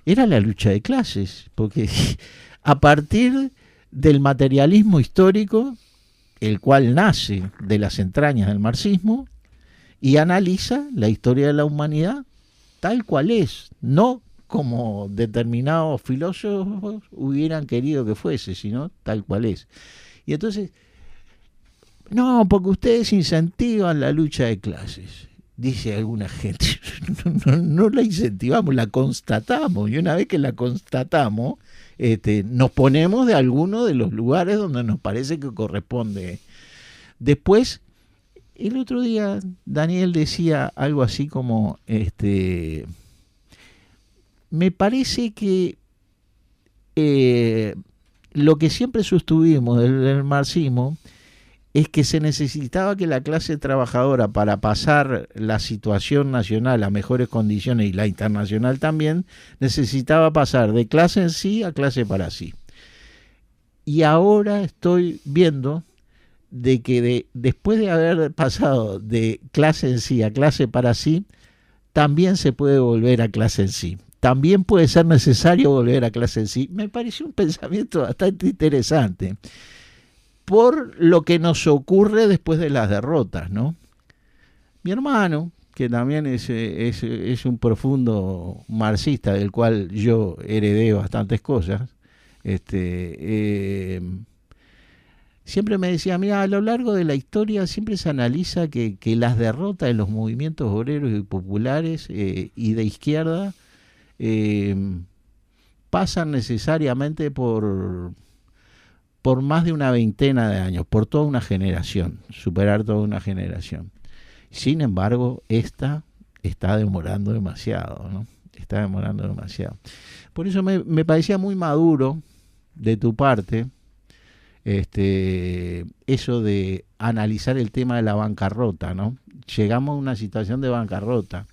era la lucha de clases, porque a partir del materialismo histórico, el cual nace de las entrañas del marxismo y analiza la historia de la humanidad tal cual es, no como determinados filósofos hubieran querido que fuese, sino tal cual es. Y entonces, no, porque ustedes incentivan la lucha de clases, dice alguna gente. No la incentivamos, la constatamos, y una vez que la constatamos, nos ponemos de alguno de los lugares donde nos parece que corresponde. Después, el otro día Daniel decía algo así como, me parece que lo que siempre sostuvimos del marxismo es que se necesitaba que la clase trabajadora, para pasar la situación nacional a mejores condiciones y la internacional también, necesitaba pasar de clase en sí a clase para sí. Y ahora estoy viendo de que después de haber pasado de clase en sí a clase para sí, también se puede volver a clase en sí. También puede ser necesario volver a clase en sí. Me pareció un pensamiento bastante interesante por lo que nos ocurre después de las derrotas, ¿no? Mi hermano, que también es un profundo marxista, del cual yo heredé bastantes cosas, siempre me decía, mira, a lo largo de la historia siempre se analiza que las derrotas en los movimientos obreros y populares y de izquierda pasan necesariamente por más de una veintena de años, por toda una generación, superar toda una generación. Sin embargo, esta está demorando demasiado, ¿no? Está demorando demasiado. Por eso me parecía muy maduro de tu parte eso de analizar el tema de la bancarrota, ¿no? Llegamos a una situación de bancarrota.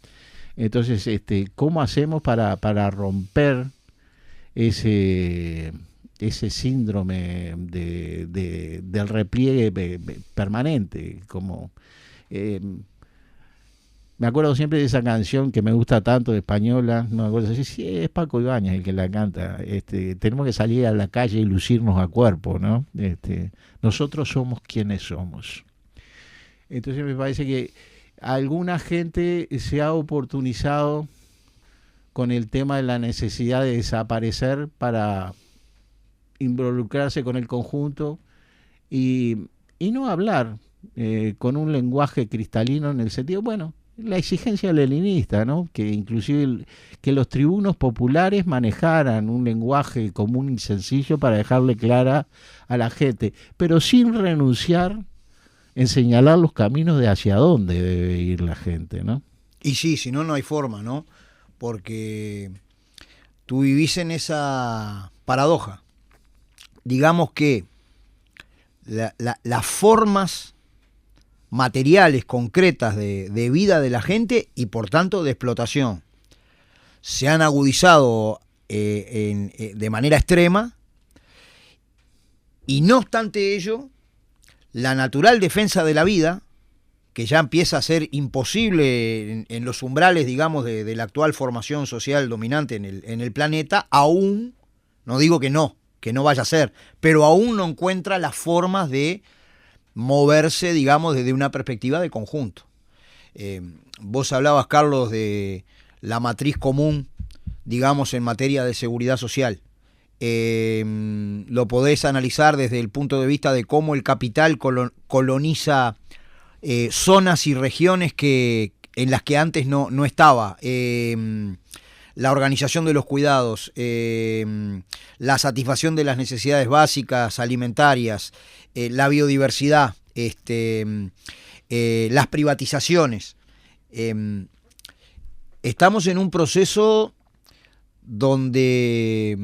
Entonces, ¿cómo hacemos para romper ese síndrome del repliegue permanente? Como me acuerdo siempre de esa canción que me gusta tanto, de española, no me acuerdo si es Paco Ibáñez el que la canta. Tenemos que salir a la calle y lucirnos a cuerpo, ¿no? Nosotros somos quienes somos. Entonces me parece que alguna gente se ha oportunizado con el tema de la necesidad de desaparecer para involucrarse con el conjunto y no hablar con un lenguaje cristalino en el sentido, bueno, la exigencia leninista, ¿no? Que inclusive que los tribunos populares manejaran un lenguaje común y sencillo para dejarle clara a la gente, pero sin renunciar en señalar los caminos de hacia dónde debe ir la gente, ¿no? Y sí, si no, no hay forma, ¿no? Porque tú vivís en esa paradoja. Digamos que las formas materiales, concretas de vida de la gente y por tanto de explotación se han agudizado de manera extrema, y no obstante ello, la natural defensa de la vida, que ya empieza a ser imposible en los umbrales, digamos, de la actual formación social dominante en el planeta, aún, no digo que no vaya a ser, pero aún no encuentra las formas de moverse, digamos, desde una perspectiva de conjunto. Vos hablabas, Carlos, de la matriz común, digamos, en materia de seguridad social. Lo podés analizar desde el punto de vista de cómo el capital coloniza zonas y regiones en las que antes no estaba. La organización de los cuidados, la satisfacción de las necesidades básicas alimentarias, la biodiversidad, las privatizaciones. Estamos en un proceso donde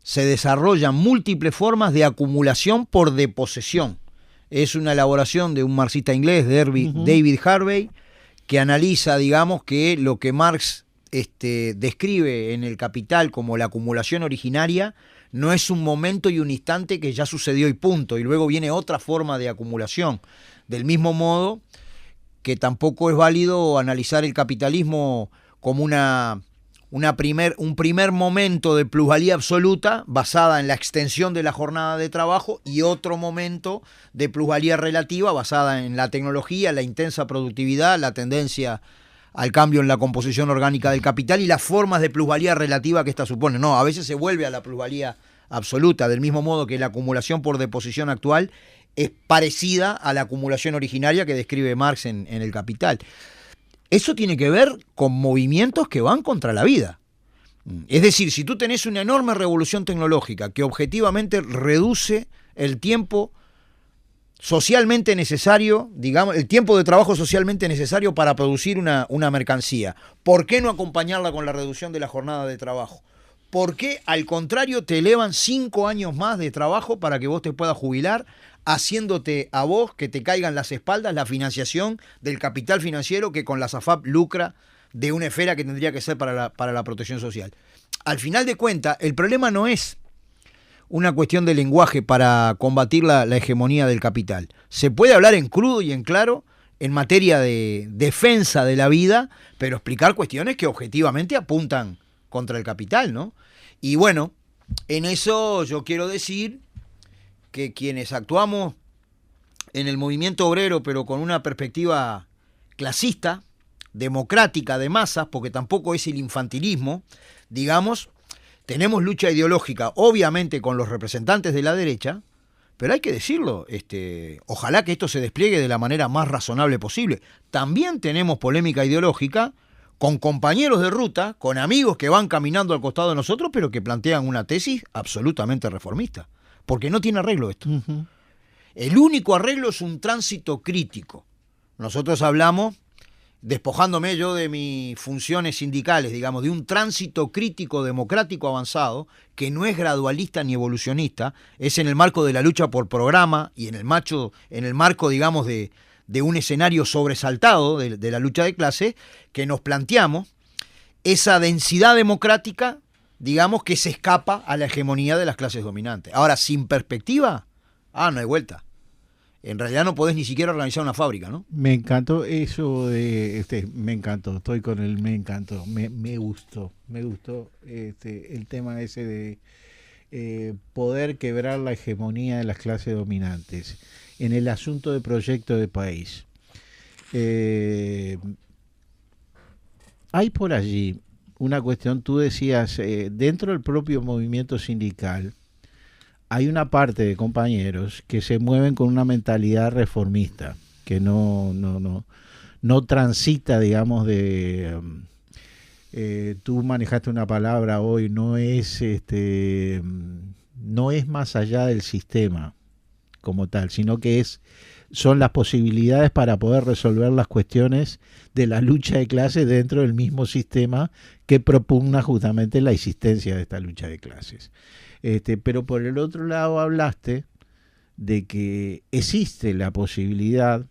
se desarrollan múltiples formas de acumulación por deposesión. Es una elaboración de un marxista inglés, David Harvey, que analiza, digamos, que lo que Marx describe en El Capital como la acumulación originaria no es un momento y un instante que ya sucedió y punto, y luego viene otra forma de acumulación. Del mismo modo que tampoco es válido analizar el capitalismo como un primer momento de plusvalía absoluta basada en la extensión de la jornada de trabajo y otro momento de plusvalía relativa basada en la tecnología, la intensa productividad, la tendencia al cambio en la composición orgánica del capital y las formas de plusvalía relativa que ésta supone. No, a veces se vuelve a la plusvalía absoluta, del mismo modo que la acumulación por deposición actual es parecida a la acumulación originaria que describe Marx en El Capital. Eso tiene que ver con movimientos que van contra la vida. Es decir, si tú tenés una enorme revolución tecnológica que objetivamente reduce el tiempo socialmente necesario, digamos, el tiempo de trabajo socialmente necesario para producir una mercancía, ¿por qué no acompañarla con la reducción de la jornada de trabajo? ¿Por qué, al contrario, te elevan 5 años más de trabajo para que vos te puedas jubilar, haciéndote a vos que te caigan las espaldas la financiación del capital financiero que con la SAFAP lucra de una esfera que tendría que ser para la protección social? Al final de cuentas, el problema no es una cuestión de lenguaje para combatir la hegemonía del capital. Se puede hablar en crudo y en claro en materia de defensa de la vida, pero explicar cuestiones que objetivamente apuntan contra el capital, ¿no? Y bueno, en eso yo quiero decir que quienes actuamos en el movimiento obrero, pero con una perspectiva clasista, democrática, de masas, porque tampoco es el infantilismo, digamos, tenemos lucha ideológica, obviamente con los representantes de la derecha, pero hay que decirlo, ojalá que esto se despliegue de la manera más razonable posible. También tenemos polémica ideológica con compañeros de ruta, con amigos que van caminando al costado de nosotros, pero que plantean una tesis absolutamente reformista, porque no tiene arreglo esto. Uh-huh. El único arreglo es un tránsito crítico. Nosotros hablamos, despojándome yo de mis funciones sindicales, digamos, de un tránsito crítico democrático avanzado, que no es gradualista ni evolucionista, es en el marco de la lucha por programa y en el marco, digamos, de un escenario sobresaltado de la lucha de clases, que nos planteamos esa densidad democrática, digamos, que se escapa a la hegemonía de las clases dominantes. Ahora, sin perspectiva, no hay vuelta. En realidad no podés ni siquiera organizar una fábrica, ¿no? Me encantó eso de, me encantó, estoy con el me encantó, me gustó el tema ese de poder quebrar la hegemonía de las clases dominantes en el asunto de proyecto de país. Hay por allí una cuestión, tú decías, dentro del propio movimiento sindical, hay una parte de compañeros que se mueven con una mentalidad reformista, que no transita, digamos, tú manejaste una palabra hoy, no es más allá del sistema como tal, sino que son las posibilidades para poder resolver las cuestiones de la lucha de clases dentro del mismo sistema que propugna justamente la existencia de esta lucha de clases. Pero por el otro lado hablaste de que existe la posibilidad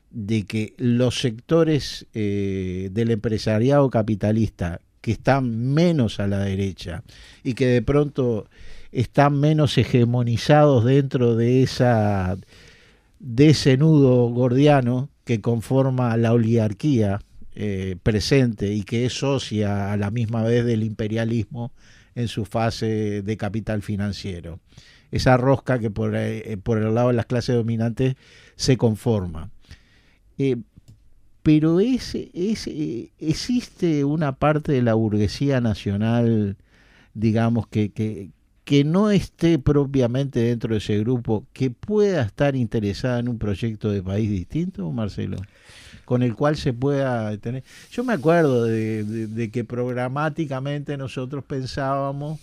de que los sectores del empresariado capitalista que están menos a la derecha y que de pronto están menos hegemonizados dentro de ese nudo gordiano que conforma la oligarquía presente y que es socia a la misma vez del imperialismo en su fase de capital financiero. Esa rosca que por el lado de las clases dominantes se conforma. Pero existe una parte de la burguesía nacional, digamos, que no esté propiamente dentro de ese grupo, que pueda estar interesada en un proyecto de país distinto, Marcelo, con el cual se pueda tener. Yo me acuerdo de que programáticamente nosotros pensábamos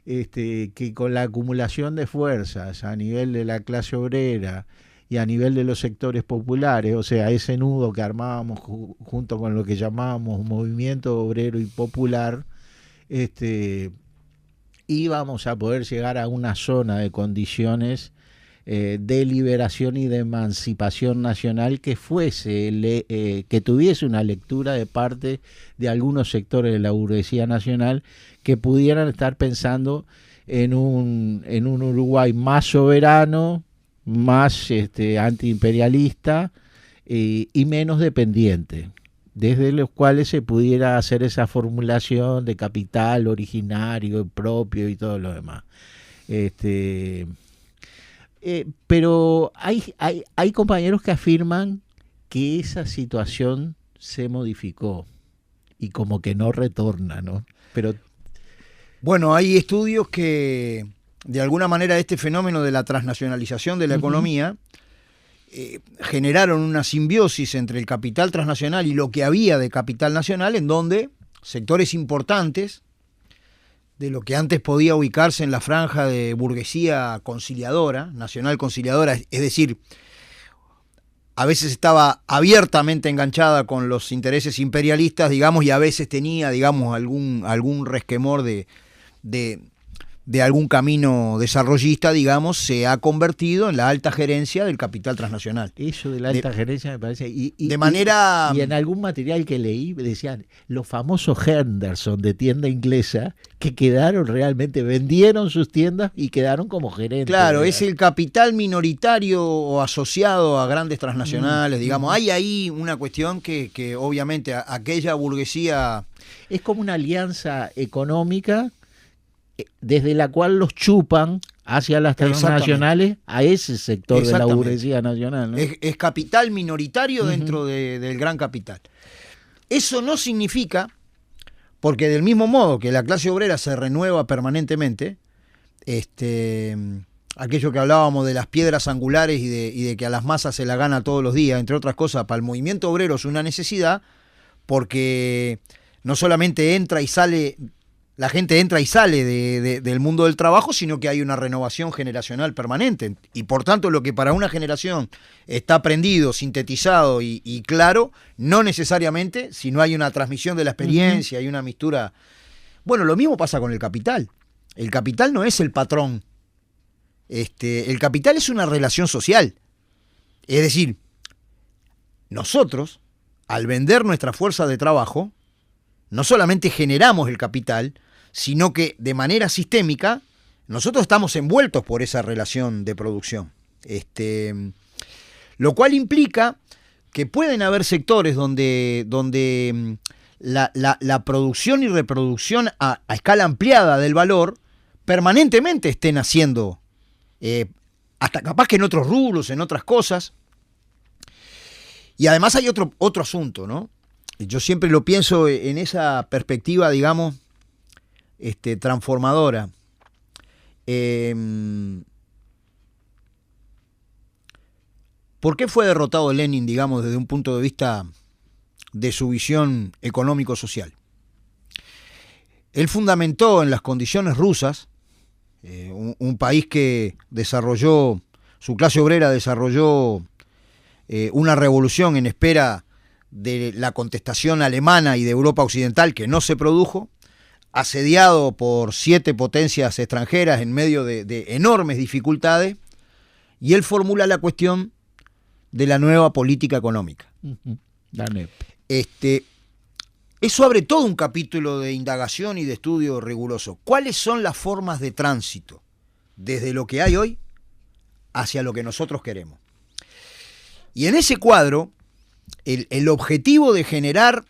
que con la acumulación de fuerzas a nivel de la clase obrera y a nivel de los sectores populares, o sea, ese nudo que armábamos junto con lo que llamábamos movimiento obrero y popular, íbamos a poder llegar a una zona de condiciones de liberación y de emancipación nacional que que tuviese una lectura de parte de algunos sectores de la burguesía nacional que pudieran estar pensando en un Uruguay más soberano, más antiimperialista y menos dependiente, desde los cuales se pudiera hacer esa formulación de capital originario, propio y todo lo demás. Pero hay compañeros que afirman que esa situación se modificó y como que no retorna, ¿no? Pero bueno, hay estudios que de alguna manera este fenómeno de la transnacionalización de la economía generaron una simbiosis entre el capital transnacional y lo que había de capital nacional, en donde sectores importantes de lo que antes podía ubicarse en la franja de burguesía conciliadora, nacional conciliadora, es decir, a veces estaba abiertamente enganchada con los intereses imperialistas, digamos, y a veces tenía, digamos, algún resquemor de de algún camino desarrollista, digamos, se ha convertido en la alta gerencia del capital transnacional. Eso de la alta gerencia me parece. De manera... Y en algún material que leí decían los famosos Henderson de tienda inglesa que quedaron realmente, vendieron sus tiendas y quedaron como gerentes. Claro, es el capital minoritario o asociado a grandes transnacionales, digamos. Hay ahí una cuestión que obviamente aquella burguesía... Es como una alianza económica desde la cual los chupan hacia las transnacionales a ese sector de la burguesía nacional, ¿no? Es capital minoritario dentro del gran capital. Eso no significa, porque del mismo modo que la clase obrera se renueva permanentemente, aquello que hablábamos de las piedras angulares y de que a las masas se la gana todos los días, entre otras cosas, para el movimiento obrero es una necesidad, porque no solamente entra y sale... La gente entra y sale del mundo del trabajo, sino que hay una renovación generacional permanente. Y por tanto, lo que para una generación está aprendido, sintetizado y claro, no necesariamente, si no hay una transmisión de la experiencia y una mistura. Bueno, lo mismo pasa con el capital. El capital no es el patrón. El capital es una relación social. Es decir, nosotros, al vender nuestra fuerza de trabajo, no solamente generamos el capital, sino que de manera sistémica nosotros estamos envueltos por esa relación de producción. Lo cual implica que pueden haber sectores donde la producción y reproducción a escala ampliada del valor permanentemente estén haciendo, hasta capaz que en otros rubros, en otras cosas. Y además hay otro asunto, ¿no? Yo siempre lo pienso en esa perspectiva, digamos, transformadora. ¿Por qué fue derrotado Lenin, digamos, desde un punto de vista de su visión económico-social? Él fundamentó en las condiciones rusas, un país que desarrolló, su clase obrera desarrolló una revolución en espera de la contestación alemana y de Europa occidental que no se produjo, asediado por 7 potencias extranjeras en medio de enormes dificultades, y él formula la cuestión de la nueva política económica. La NEP. Eso abre todo un capítulo de indagación y de estudio riguroso. ¿Cuáles son las formas de tránsito desde lo que hay hoy hacia lo que nosotros queremos? Y en ese cuadro, el objetivo de generar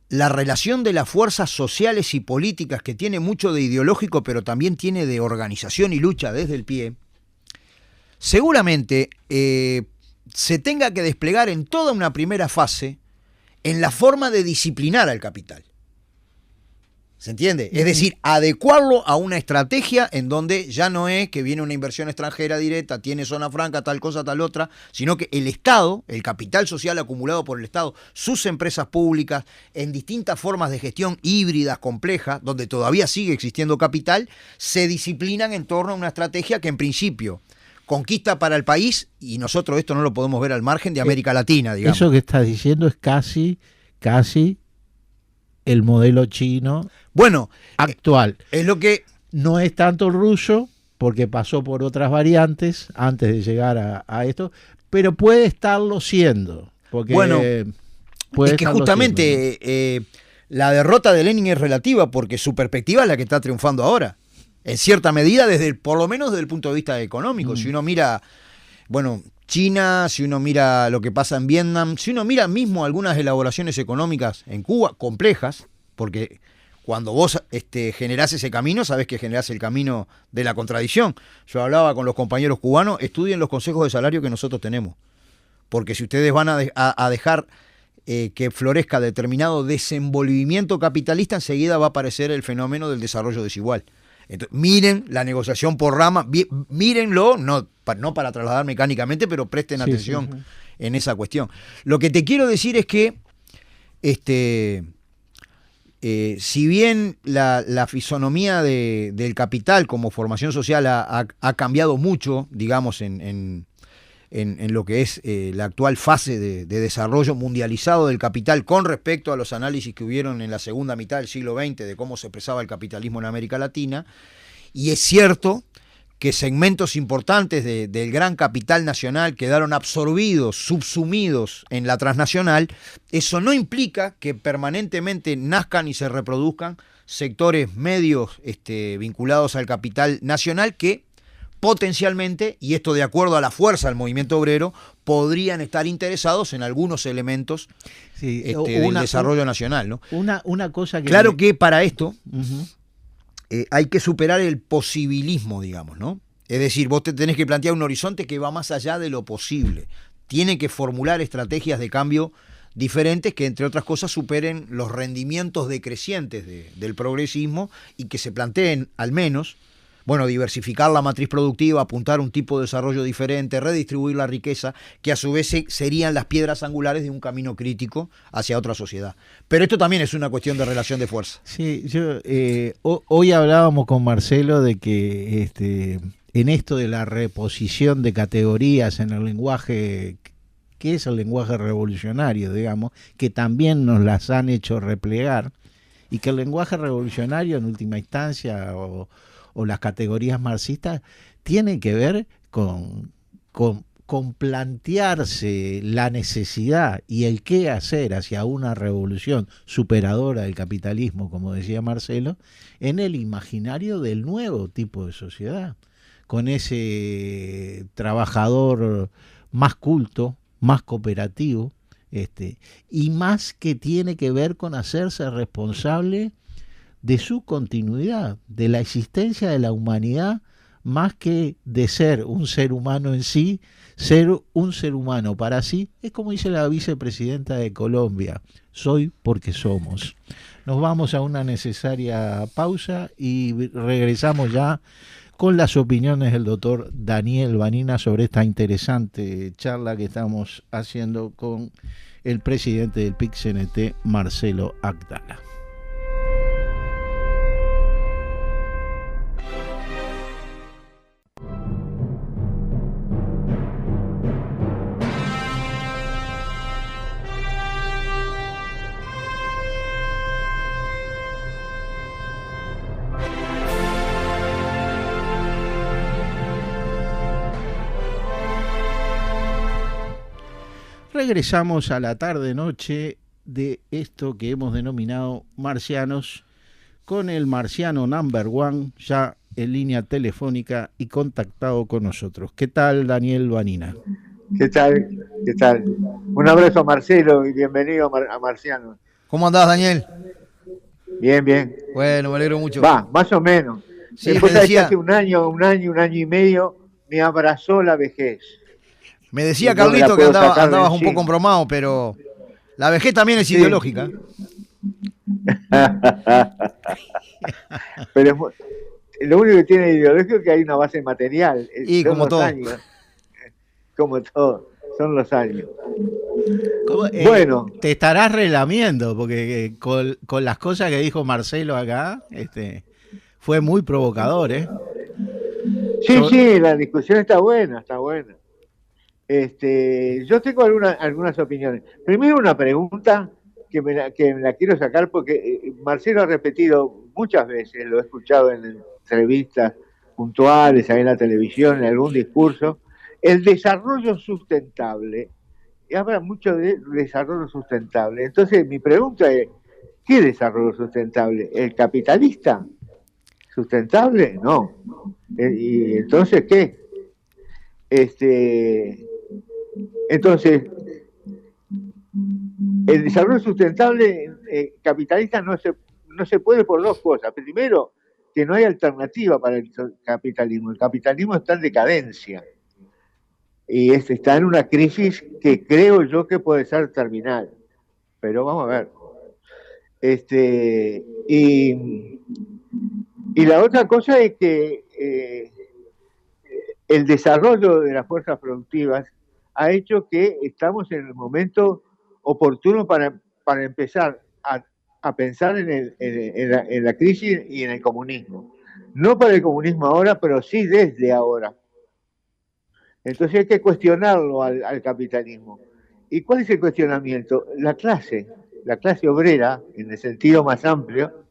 la relación de las fuerzas sociales y políticas, que tiene mucho de ideológico, pero también tiene de organización y lucha desde el pie, seguramente se tenga que desplegar en toda una primera fase en la forma de disciplinar al capital. ¿Se entiende? Es decir, adecuarlo a una estrategia en donde ya no es que viene una inversión extranjera directa, tiene zona franca, tal cosa, tal otra, sino que el Estado, el capital social acumulado por el Estado, sus empresas públicas, en distintas formas de gestión híbridas, complejas, donde todavía sigue existiendo capital, se disciplinan en torno a una estrategia que en principio conquista para el país, y nosotros esto no lo podemos ver al margen de América Latina, digamos. Eso que estás diciendo es casi el modelo chino, bueno, actual. Es lo que no es tanto ruso, porque pasó por otras variantes antes de llegar a esto, pero puede estarlo siendo. Porque bueno, es que justamente la derrota de Lenin es relativa, porque su perspectiva es la que está triunfando ahora. En cierta medida, por lo menos desde el punto de vista económico. Si uno mira, bueno, China, si uno mira lo que pasa en Vietnam, si uno mira mismo algunas elaboraciones económicas en Cuba, complejas, porque cuando vos generás ese camino, sabés que generás el camino de la contradicción. Yo hablaba con los compañeros cubanos, estudien los consejos de salario que nosotros tenemos, porque si ustedes van a dejar que florezca determinado desenvolvimiento capitalista, enseguida va a aparecer el fenómeno del desarrollo desigual. Entonces, miren la negociación por rama, mírenlo, no para trasladar mecánicamente, pero presten atención en esa cuestión. Lo que te quiero decir es que si bien la fisonomía del capital como formación social ha cambiado mucho, digamos, en lo que es la actual fase de desarrollo mundializado del capital con respecto a los análisis que hubieron en la segunda mitad del siglo XX de cómo se expresaba el capitalismo en América Latina, Y es cierto que segmentos importantes del gran capital nacional quedaron absorbidos, subsumidos en la transnacional. Eso no implica que permanentemente nazcan y se reproduzcan sectores medios vinculados al capital nacional que potencialmente, y esto de acuerdo a la fuerza del movimiento obrero, podrían estar interesados en algunos elementos del desarrollo nacional, ¿no? Una cosa que... Claro que para esto hay que superar el posibilismo, digamos, ¿no? Es decir, vos te tenés que plantear un horizonte que va más allá de lo posible. Tiene que formular estrategias de cambio diferentes que, entre otras cosas, superen los rendimientos decrecientes del progresismo y que se planteen, al menos, bueno, diversificar la matriz productiva, apuntar a un tipo de desarrollo diferente, redistribuir la riqueza, que a su vez serían las piedras angulares de un camino crítico hacia otra sociedad. Pero esto también es una cuestión de relación de fuerza. Sí, hoy hablábamos con Marcelo de que en esto de la reposición de categorías en el lenguaje, que es el lenguaje revolucionario, digamos, que también nos las han hecho replegar, y que el lenguaje revolucionario en última instancia o las categorías marxistas tienen que ver con plantearse la necesidad y el qué hacer hacia una revolución superadora del capitalismo, como decía Marcelo, en el imaginario del nuevo tipo de sociedad, con ese trabajador más culto, más cooperativo, y más que tiene que ver con hacerse responsable de su continuidad, de la existencia de la humanidad, más que de ser un ser humano en sí, ser un ser humano para sí. Es como dice la vicepresidenta de Colombia: soy porque somos. Nos vamos a una necesaria pausa y regresamos ya con las opiniones del doctor Daniel Vanina sobre esta interesante charla que estamos haciendo con el presidente del PIC-CNT, Marcelo Agdala. Regresamos a la tarde-noche de esto que hemos denominado Marcianos, con el marciano number one ya en línea telefónica y contactado con nosotros. ¿Qué tal, Daniel Vanina? ¿Qué tal? ¿Qué tal? Un abrazo a Marcelo y bienvenido a Marcianos. ¿Cómo andás, Daniel? Bien, bien. Bueno, me alegro mucho. Va, más o menos. Sí, después me decía... hace un año y medio me abrazó la vejez. Me decía Carlito que andabas un poco embromado, pero la vejez también es ideológica. Pero lo único que tiene ideológico es que hay una base material. Y como todo. Años. Como todo. Son los años. Bueno. Te estarás relamiendo, porque con las cosas que dijo Marcelo acá, fue muy provocador, ¿eh? Sí, la discusión está buena, está buena. Yo tengo algunas opiniones. Primero una pregunta que me la quiero sacar porque Marcelo ha repetido muchas veces, lo he escuchado en entrevistas puntuales, ahí en la televisión, en algún discurso, el desarrollo sustentable. Y habla mucho de desarrollo sustentable. Entonces mi pregunta es, ¿qué desarrollo sustentable? ¿El capitalista? ¿Sustentable? No. ¿Y entonces qué? Entonces, el desarrollo sustentable capitalista no se puede por dos cosas. Primero, que no hay alternativa para el capitalismo. El capitalismo está en decadencia y está en una crisis que creo yo que puede ser terminal. Pero vamos a ver. Y la otra cosa es que el desarrollo de las fuerzas productivas ha hecho que estamos en el momento oportuno para empezar a pensar en la crisis y en el comunismo. No para el comunismo ahora, pero sí desde ahora. Entonces hay que cuestionarlo al capitalismo. ¿Y cuál es el cuestionamiento? La clase obrera, en el sentido más amplio,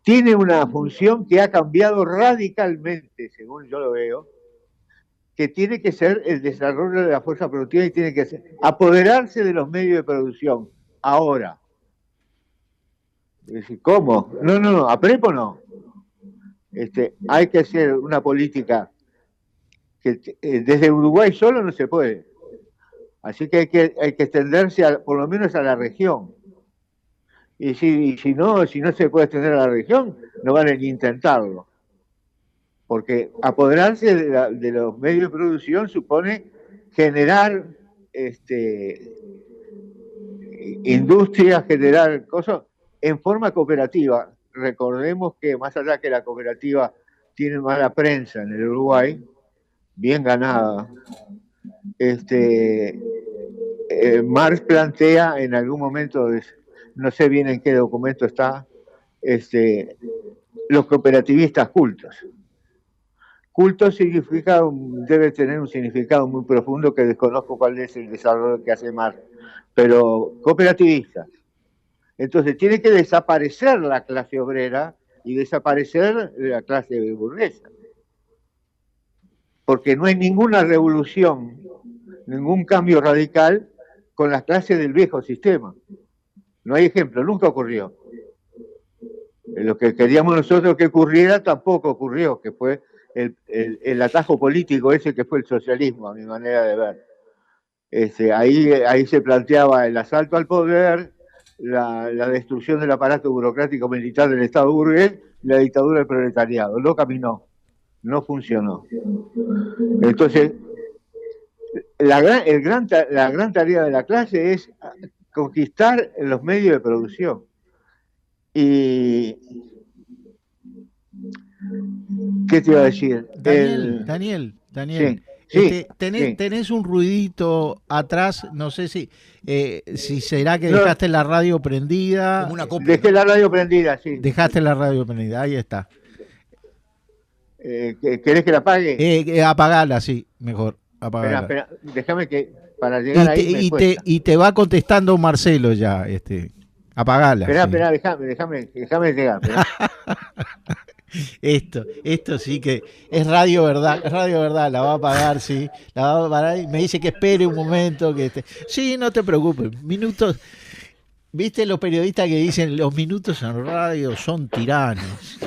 tiene una función que ha cambiado radicalmente, según yo lo veo, que tiene que ser el desarrollo de la fuerza productiva y tiene que ser apoderarse de los medios de producción. Ahora. Es decir, ¿cómo? No, a Prepo no. Hay que hacer una política que desde Uruguay solo no se puede. Así que hay que extenderse por lo menos a la región. Y si no se puede extender a la región, no vale ni intentarlo. Porque apoderarse de los medios de producción supone generar industria, generar cosas en forma cooperativa. Recordemos que más allá que la cooperativa tiene mala prensa en el Uruguay, bien ganada, Marx plantea en algún momento, no sé bien en qué documento está, los cooperativistas cultos. Culto debe tener un significado muy profundo que desconozco cuál es el desarrollo que hace Marx, pero cooperativistas. Entonces tiene que desaparecer la clase obrera y desaparecer la clase burguesa. Porque no hay ninguna revolución, ningún cambio radical con las clases del viejo sistema. No hay ejemplo, nunca ocurrió. Lo que queríamos nosotros que ocurriera tampoco ocurrió, que fue el atajo político ese que fue el socialismo, a mi manera de ver. Ahí se planteaba el asalto al poder, la destrucción del aparato burocrático militar del Estado burgués y la dictadura del proletariado. No caminó, no funcionó. Entonces, la gran tarea de la clase es conquistar los medios de producción. Y ¿qué te iba a decir? Daniel. Sí, tenés un ruidito atrás, no sé si será que dejaste la radio prendida. Como una copia. Dejé la radio prendida, sí. Dejaste la radio prendida, ahí está. ¿Querés que la apague? Apagala, sí, mejor. Apagala. Espera, déjame que para llegar ahí y te va contestando Marcelo ya, apagala. Espera, déjame llegar. Esto sí que es radio verdad, la va a apagar, sí, la va a apagar y me dice que espere un momento, sí, no te preocupes, minutos, viste los periodistas que dicen los minutos en radio son tiranos.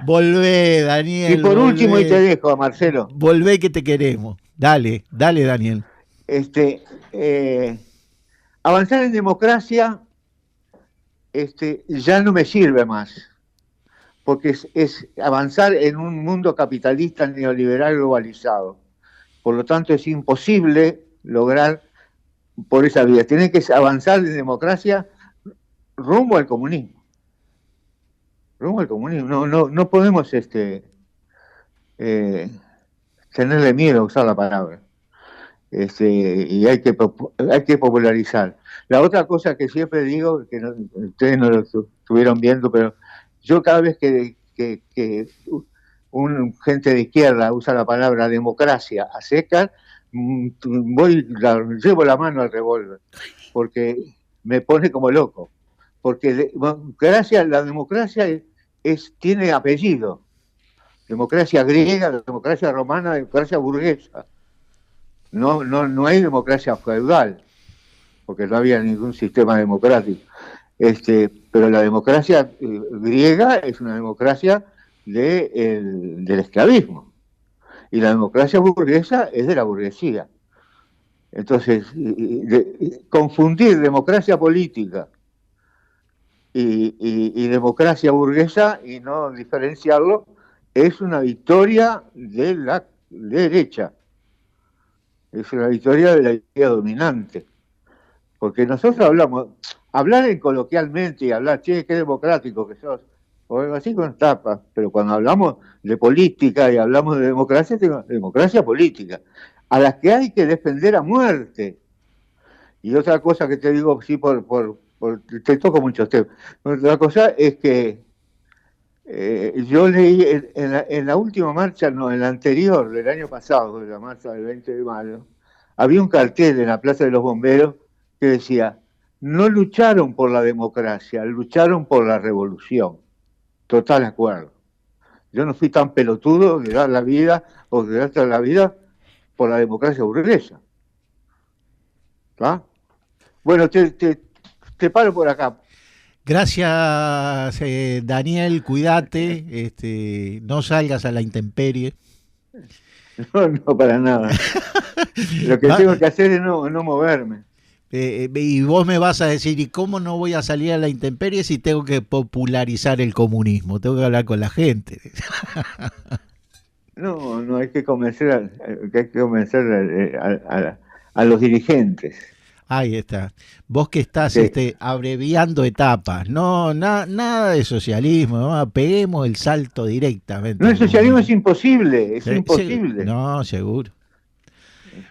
Volvé, Daniel. Y por último, y te dejo, Marcelo. Volvé que te queremos. Dale, Daniel. Avanzar en democracia ya no me sirve más. Porque es avanzar en un mundo capitalista neoliberal globalizado. Por lo tanto, es imposible lograr por esa vía. Tiene que avanzar en democracia rumbo al comunismo. No podemos tenerle miedo a usar la palabra. Y hay que popularizar. La otra cosa que siempre digo, que ustedes no lo estuvieron viendo, pero yo cada vez que gente de izquierda usa la palabra democracia a secas, llevo la mano al revólver, porque me pone como loco. Porque la democracia tiene apellido. Democracia griega, democracia romana, democracia burguesa. No hay democracia feudal, porque no había ningún sistema democrático. Pero la democracia griega es una democracia del esclavismo. Y la democracia burguesa es de la burguesía. Entonces, confundir democracia política y democracia burguesa y no diferenciarlo es una victoria de la derecha. Es una victoria de la idea dominante. Porque nosotros hablar coloquialmente y hablar, che, qué democrático que sos, o algo así con tapas, pero cuando hablamos de política y hablamos de democracia política, a las que hay que defender a muerte. Y otra cosa que te digo, sí, te toco muchos temas. Otra cosa es que yo leí en la última marcha, no, en la anterior, del año pasado, la marcha del 20 de mayo, había un cartel en la Plaza de los Bomberos que decía: no lucharon por la democracia, lucharon por la revolución. Total acuerdo. Yo no fui tan pelotudo de dar la vida o de dar la vida por la democracia burguesa. ¿Ah? Bueno, te paro por acá. Gracias, Daniel, cuídate, no salgas a la intemperie. No, para nada. Lo que tengo que hacer es no moverme. Y vos me vas a decir, ¿y cómo no voy a salir a la intemperie si tengo que popularizar el comunismo? Tengo que hablar con la gente. No, hay que convencer a los dirigentes. Ahí está. Vos que estás Sí. abreviando etapas. No, nada de socialismo. ¿No? Peguemos el salto directamente. No, el socialismo es imposible, es Sí, imposible. no, seguro.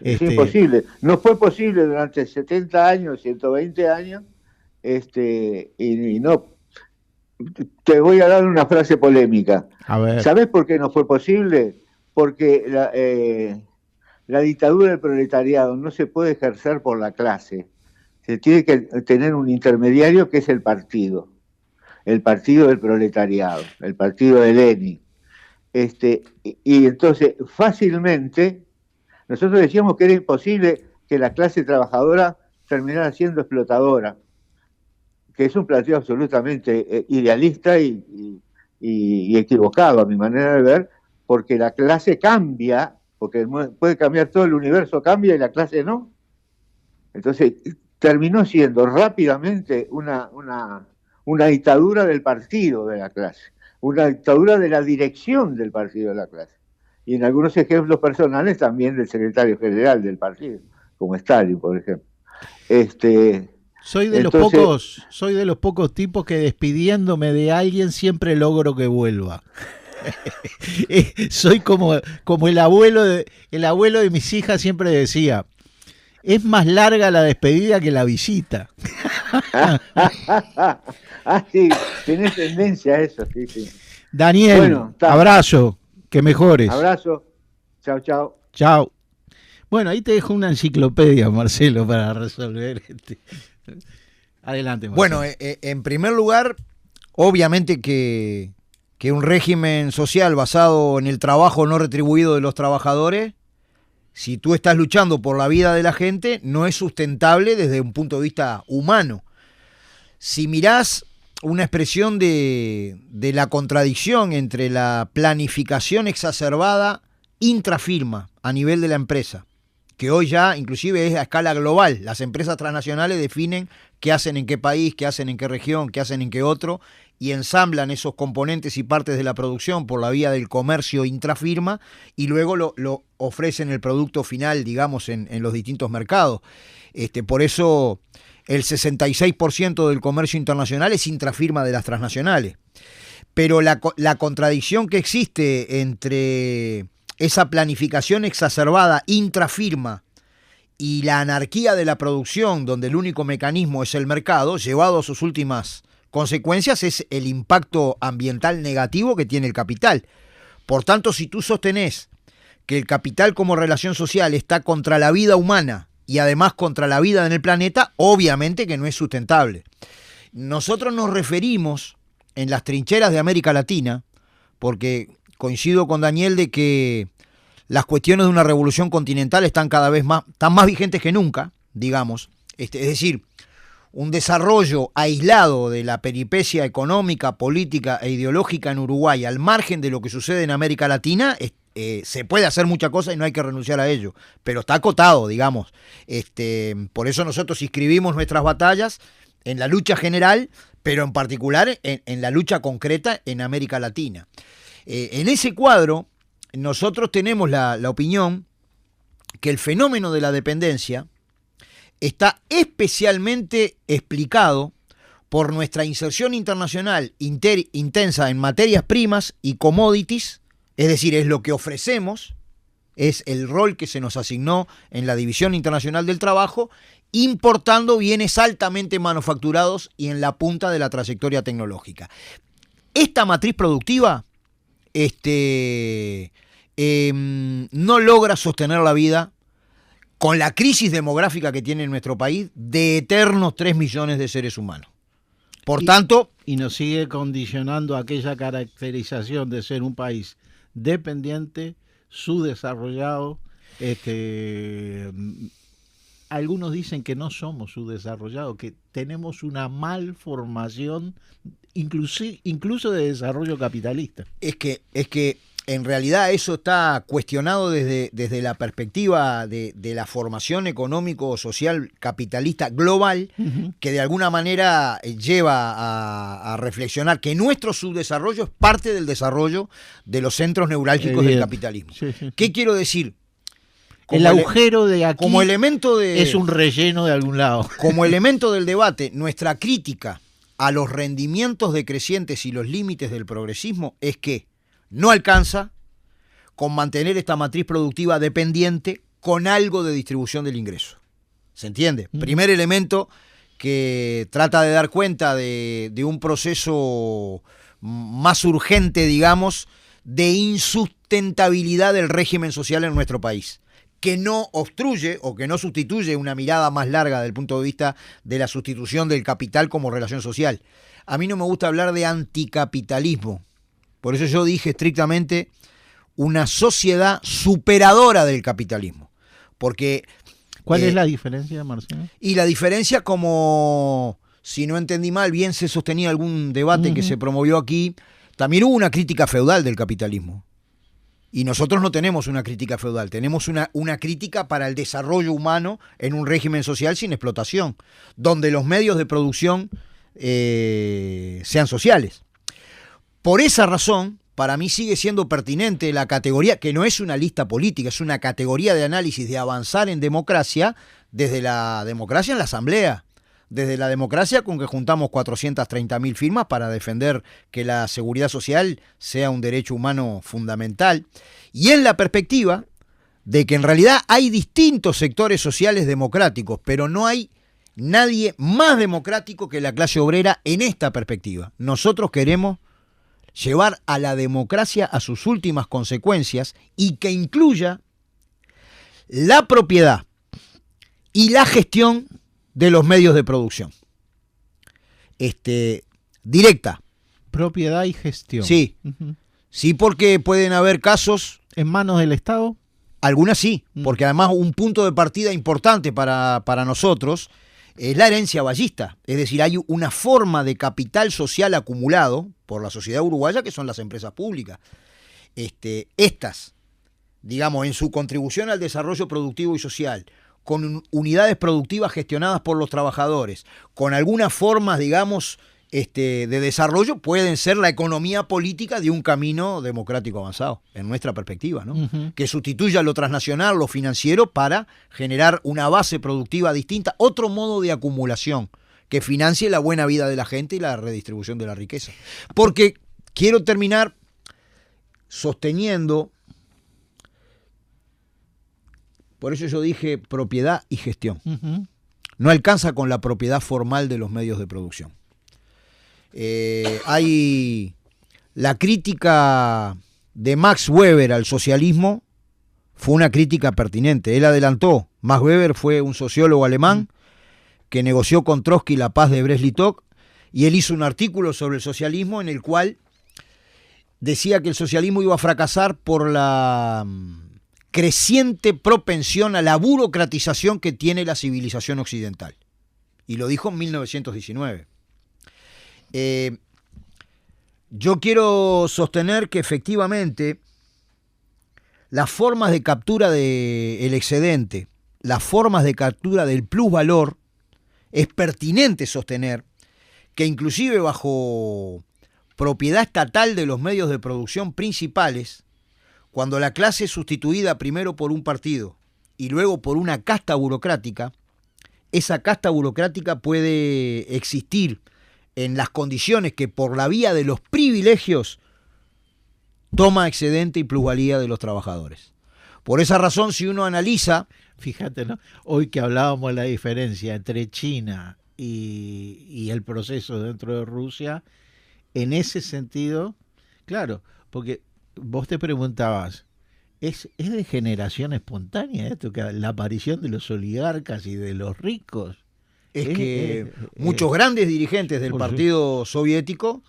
Es imposible. No fue posible durante 70 años, 120 años, y no. Te voy a dar una frase polémica. A ver. ¿Sabés por qué no fue posible? Porque la dictadura del proletariado no se puede ejercer por la clase. Se tiene que tener un intermediario que es el partido del proletariado, el partido de Lenin. Y entonces, fácilmente, nosotros decíamos que era imposible que la clase trabajadora terminara siendo explotadora, que es un planteo absolutamente idealista y equivocado a mi manera de ver, porque la clase cambia, porque puede cambiar todo el universo, cambia y la clase no. Entonces terminó siendo rápidamente una dictadura del partido de la clase, una dictadura de la dirección del partido de la clase. Y en algunos ejemplos personales también del secretario general del partido, como Stalin, por ejemplo. Soy de los pocos tipos que despidiéndome de alguien siempre logro que vuelva. Soy como el abuelo de mis hijas siempre decía, es más larga la despedida que la visita. Sí, tenés tendencia a eso, sí. Daniel, bueno, abrazo, que mejores. Abrazo, chao. Chao. Bueno, ahí te dejo una enciclopedia, Marcelo, para resolver Adelante, Marcelo. Bueno, en primer lugar, obviamente que un régimen social basado en el trabajo no retribuido de los trabajadores, si tú estás luchando por la vida de la gente, no es sustentable desde un punto de vista humano. Si mirás una expresión de la contradicción entre la planificación exacerbada intrafirma a nivel de la empresa, que hoy ya inclusive es a escala global. Las empresas transnacionales definen qué hacen en qué país, qué hacen en qué región, qué hacen en qué otro, y ensamblan esos componentes y partes de la producción por la vía del comercio intrafirma y luego lo ofrecen el producto final, digamos, en los distintos mercados. Por eso el 66% del comercio internacional es intrafirma de las transnacionales. Pero la contradicción que existe entre esa planificación exacerbada intrafirma y la anarquía de la producción, donde el único mecanismo es el mercado, llevado a sus últimas consecuencias, es el impacto ambiental negativo que tiene el capital. Por tanto, si tú sostenés que el capital como relación social está contra la vida humana y además contra la vida en el planeta, obviamente que no es sustentable. Nosotros nos referimos en las trincheras de América Latina, porque coincido con Daniel de que las cuestiones de una revolución continental están más vigentes que nunca, digamos. Es decir, un desarrollo aislado de la peripecia económica, política e ideológica en Uruguay, al margen de lo que sucede en América Latina, se puede hacer muchas cosas y no hay que renunciar a ello, pero está acotado, digamos. Por eso nosotros inscribimos nuestras batallas en la lucha general, pero en particular en la lucha concreta en América Latina. En ese cuadro, nosotros tenemos la opinión que el fenómeno de la dependencia está especialmente explicado por nuestra inserción internacional intensa en materias primas y commodities, es decir, es lo que ofrecemos, es el rol que se nos asignó en la División Internacional del Trabajo, importando bienes altamente manufacturados y en la punta de la trayectoria tecnológica. Esta matriz productiva no logra sostener la vida con la crisis demográfica que tiene nuestro país, de eternos 3 millones de seres humanos. Por tanto... Y nos sigue condicionando aquella caracterización de ser un país dependiente, subdesarrollado. Algunos dicen que no somos subdesarrollados, que tenemos una malformación incluso de desarrollo capitalista. Es que en realidad eso está cuestionado desde la perspectiva de la formación económico-social capitalista global, que de alguna manera lleva a reflexionar que nuestro subdesarrollo es parte del desarrollo de los centros neurálgicos del capitalismo. Sí, sí. ¿Qué quiero decir? El agujero de aquí como elemento es un relleno de algún lado. Como elemento del debate, nuestra crítica a los rendimientos decrecientes y los límites del progresismo es que no alcanza con mantener esta matriz productiva dependiente con algo de distribución del ingreso. ¿Se entiende? Primer elemento que trata de dar cuenta de un proceso más urgente, digamos, de insustentabilidad del régimen social en nuestro país, que no obstruye o que no sustituye una mirada más larga desde el punto de vista de la sustitución del capital como relación social. A mí no me gusta hablar de anticapitalismo. Por eso yo dije estrictamente una sociedad superadora del capitalismo. Porque... ¿Cuál es la diferencia, Marcelo? Y la diferencia, como, si no entendí mal, bien se sostenía algún debate que se promovió aquí, también hubo una crítica feudal del capitalismo. Y nosotros no tenemos una crítica feudal, tenemos una crítica para el desarrollo humano en un régimen social sin explotación, donde los medios de producción sean sociales. Por esa razón, para mí sigue siendo pertinente la categoría, que no es una lista política, es una categoría de análisis de avanzar en democracia, desde la democracia en la asamblea, desde la democracia con que juntamos 430.000 firmas para defender que la seguridad social sea un derecho humano fundamental, y en la perspectiva de que en realidad hay distintos sectores sociales democráticos, pero no hay nadie más democrático que la clase obrera en esta perspectiva. Nosotros queremos llevar a la democracia a sus últimas consecuencias y que incluya la propiedad y la gestión de los medios de producción. Directa. Propiedad y gestión. Sí. Sí, porque pueden haber casos... ¿En manos del Estado? Algunas sí, porque además un punto de partida importante para nosotros es la herencia ballista. Es decir, hay una forma de capital social acumulado por la sociedad uruguaya que son las empresas públicas. Estas, digamos, en su contribución al desarrollo productivo y social, con unidades productivas gestionadas por los trabajadores, con algunas formas, digamos, de desarrollo, pueden ser la economía política de un camino democrático avanzado, en nuestra perspectiva, ¿no? Que sustituya lo transnacional, lo financiero, para generar una base productiva distinta, otro modo de acumulación que financie la buena vida de la gente y la redistribución de la riqueza. Porque quiero terminar sosteniendo, por eso yo dije propiedad y gestión. No alcanza con la propiedad formal de los medios de producción. Hay la crítica de Max Weber al socialismo, fue una crítica pertinente. Él adelantó, Max Weber fue un sociólogo alemán que negoció con Trotsky la paz de Brest-Litovsk, y él hizo un artículo sobre el socialismo en el cual decía que el socialismo iba a fracasar por la creciente propensión a la burocratización que tiene la civilización occidental. Y lo dijo en 1919. Yo quiero sostener que efectivamente las formas de captura del excedente, las formas de captura del plusvalor, es pertinente sostener que inclusive bajo propiedad estatal de los medios de producción principales, cuando la clase es sustituida primero por un partido y luego por una casta burocrática, esa casta burocrática puede existir en las condiciones que por la vía de los privilegios toma excedente y plusvalía de los trabajadores. Por esa razón, si uno analiza... Fíjate, ¿no? Hoy que hablábamos de la diferencia entre China y el proceso dentro de Rusia, en ese sentido, claro, porque vos te preguntabas, es de generación espontánea esto, que la aparición de los oligarcas y de los ricos. Es que muchos grandes dirigentes del partido soviético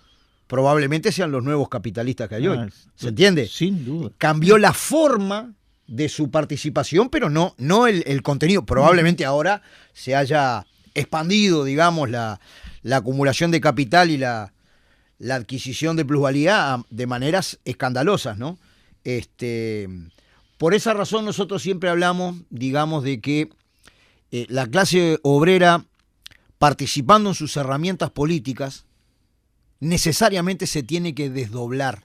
probablemente sean los nuevos capitalistas que hay hoy. ¿Se entiende? Sin duda. Cambió la forma de su participación, pero no el contenido. Probablemente ahora se haya expandido, digamos, la acumulación de capital y la adquisición de plusvalía de maneras escandalosas, ¿no? Por esa razón nosotros siempre hablamos, digamos, de que la clase obrera, participando en sus herramientas políticas, necesariamente se tiene que desdoblar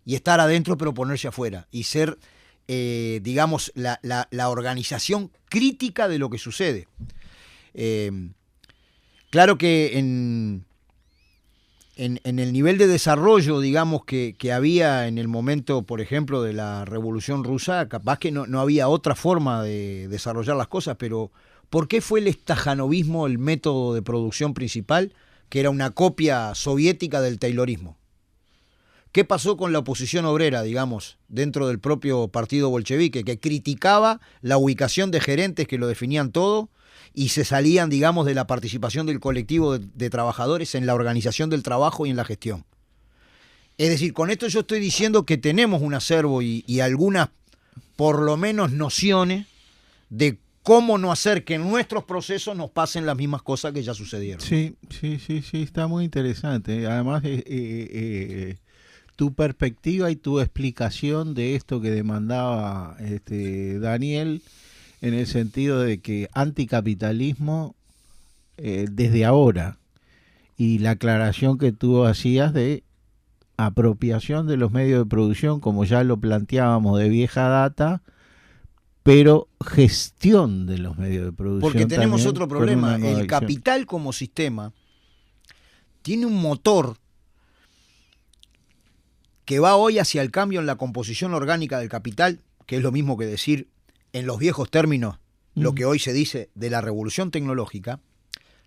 y estar adentro pero ponerse afuera y ser, digamos, la organización crítica de lo que sucede. Claro que en el nivel de desarrollo, digamos, que había en el momento, por ejemplo, de la Revolución Rusa, capaz que no había otra forma de desarrollar las cosas, pero ¿por qué fue el estajanovismo el método de producción principal, que era una copia soviética del taylorismo? ¿Qué pasó con la oposición obrera, digamos, dentro del propio partido bolchevique, que criticaba la ubicación de gerentes que lo definían todo y se salían, digamos, de la participación del colectivo de trabajadores en la organización del trabajo y en la gestión? Es decir, con esto yo estoy diciendo que tenemos un acervo y algunas, por lo menos, nociones de cómo no hacer que en nuestros procesos nos pasen las mismas cosas que ya sucedieron. Sí, está muy interesante. Además, tu perspectiva y tu explicación de esto que demandaba Daniel, en el sentido de que anticapitalismo desde ahora, y la aclaración que tú hacías de apropiación de los medios de producción, como ya lo planteábamos, de vieja data, pero gestión de los medios de producción. Porque tenemos también, otro problema. El capital como sistema tiene un motor que va hoy hacia el cambio en la composición orgánica del capital, que es lo mismo que decir, en los viejos términos, lo que hoy se dice de la revolución tecnológica.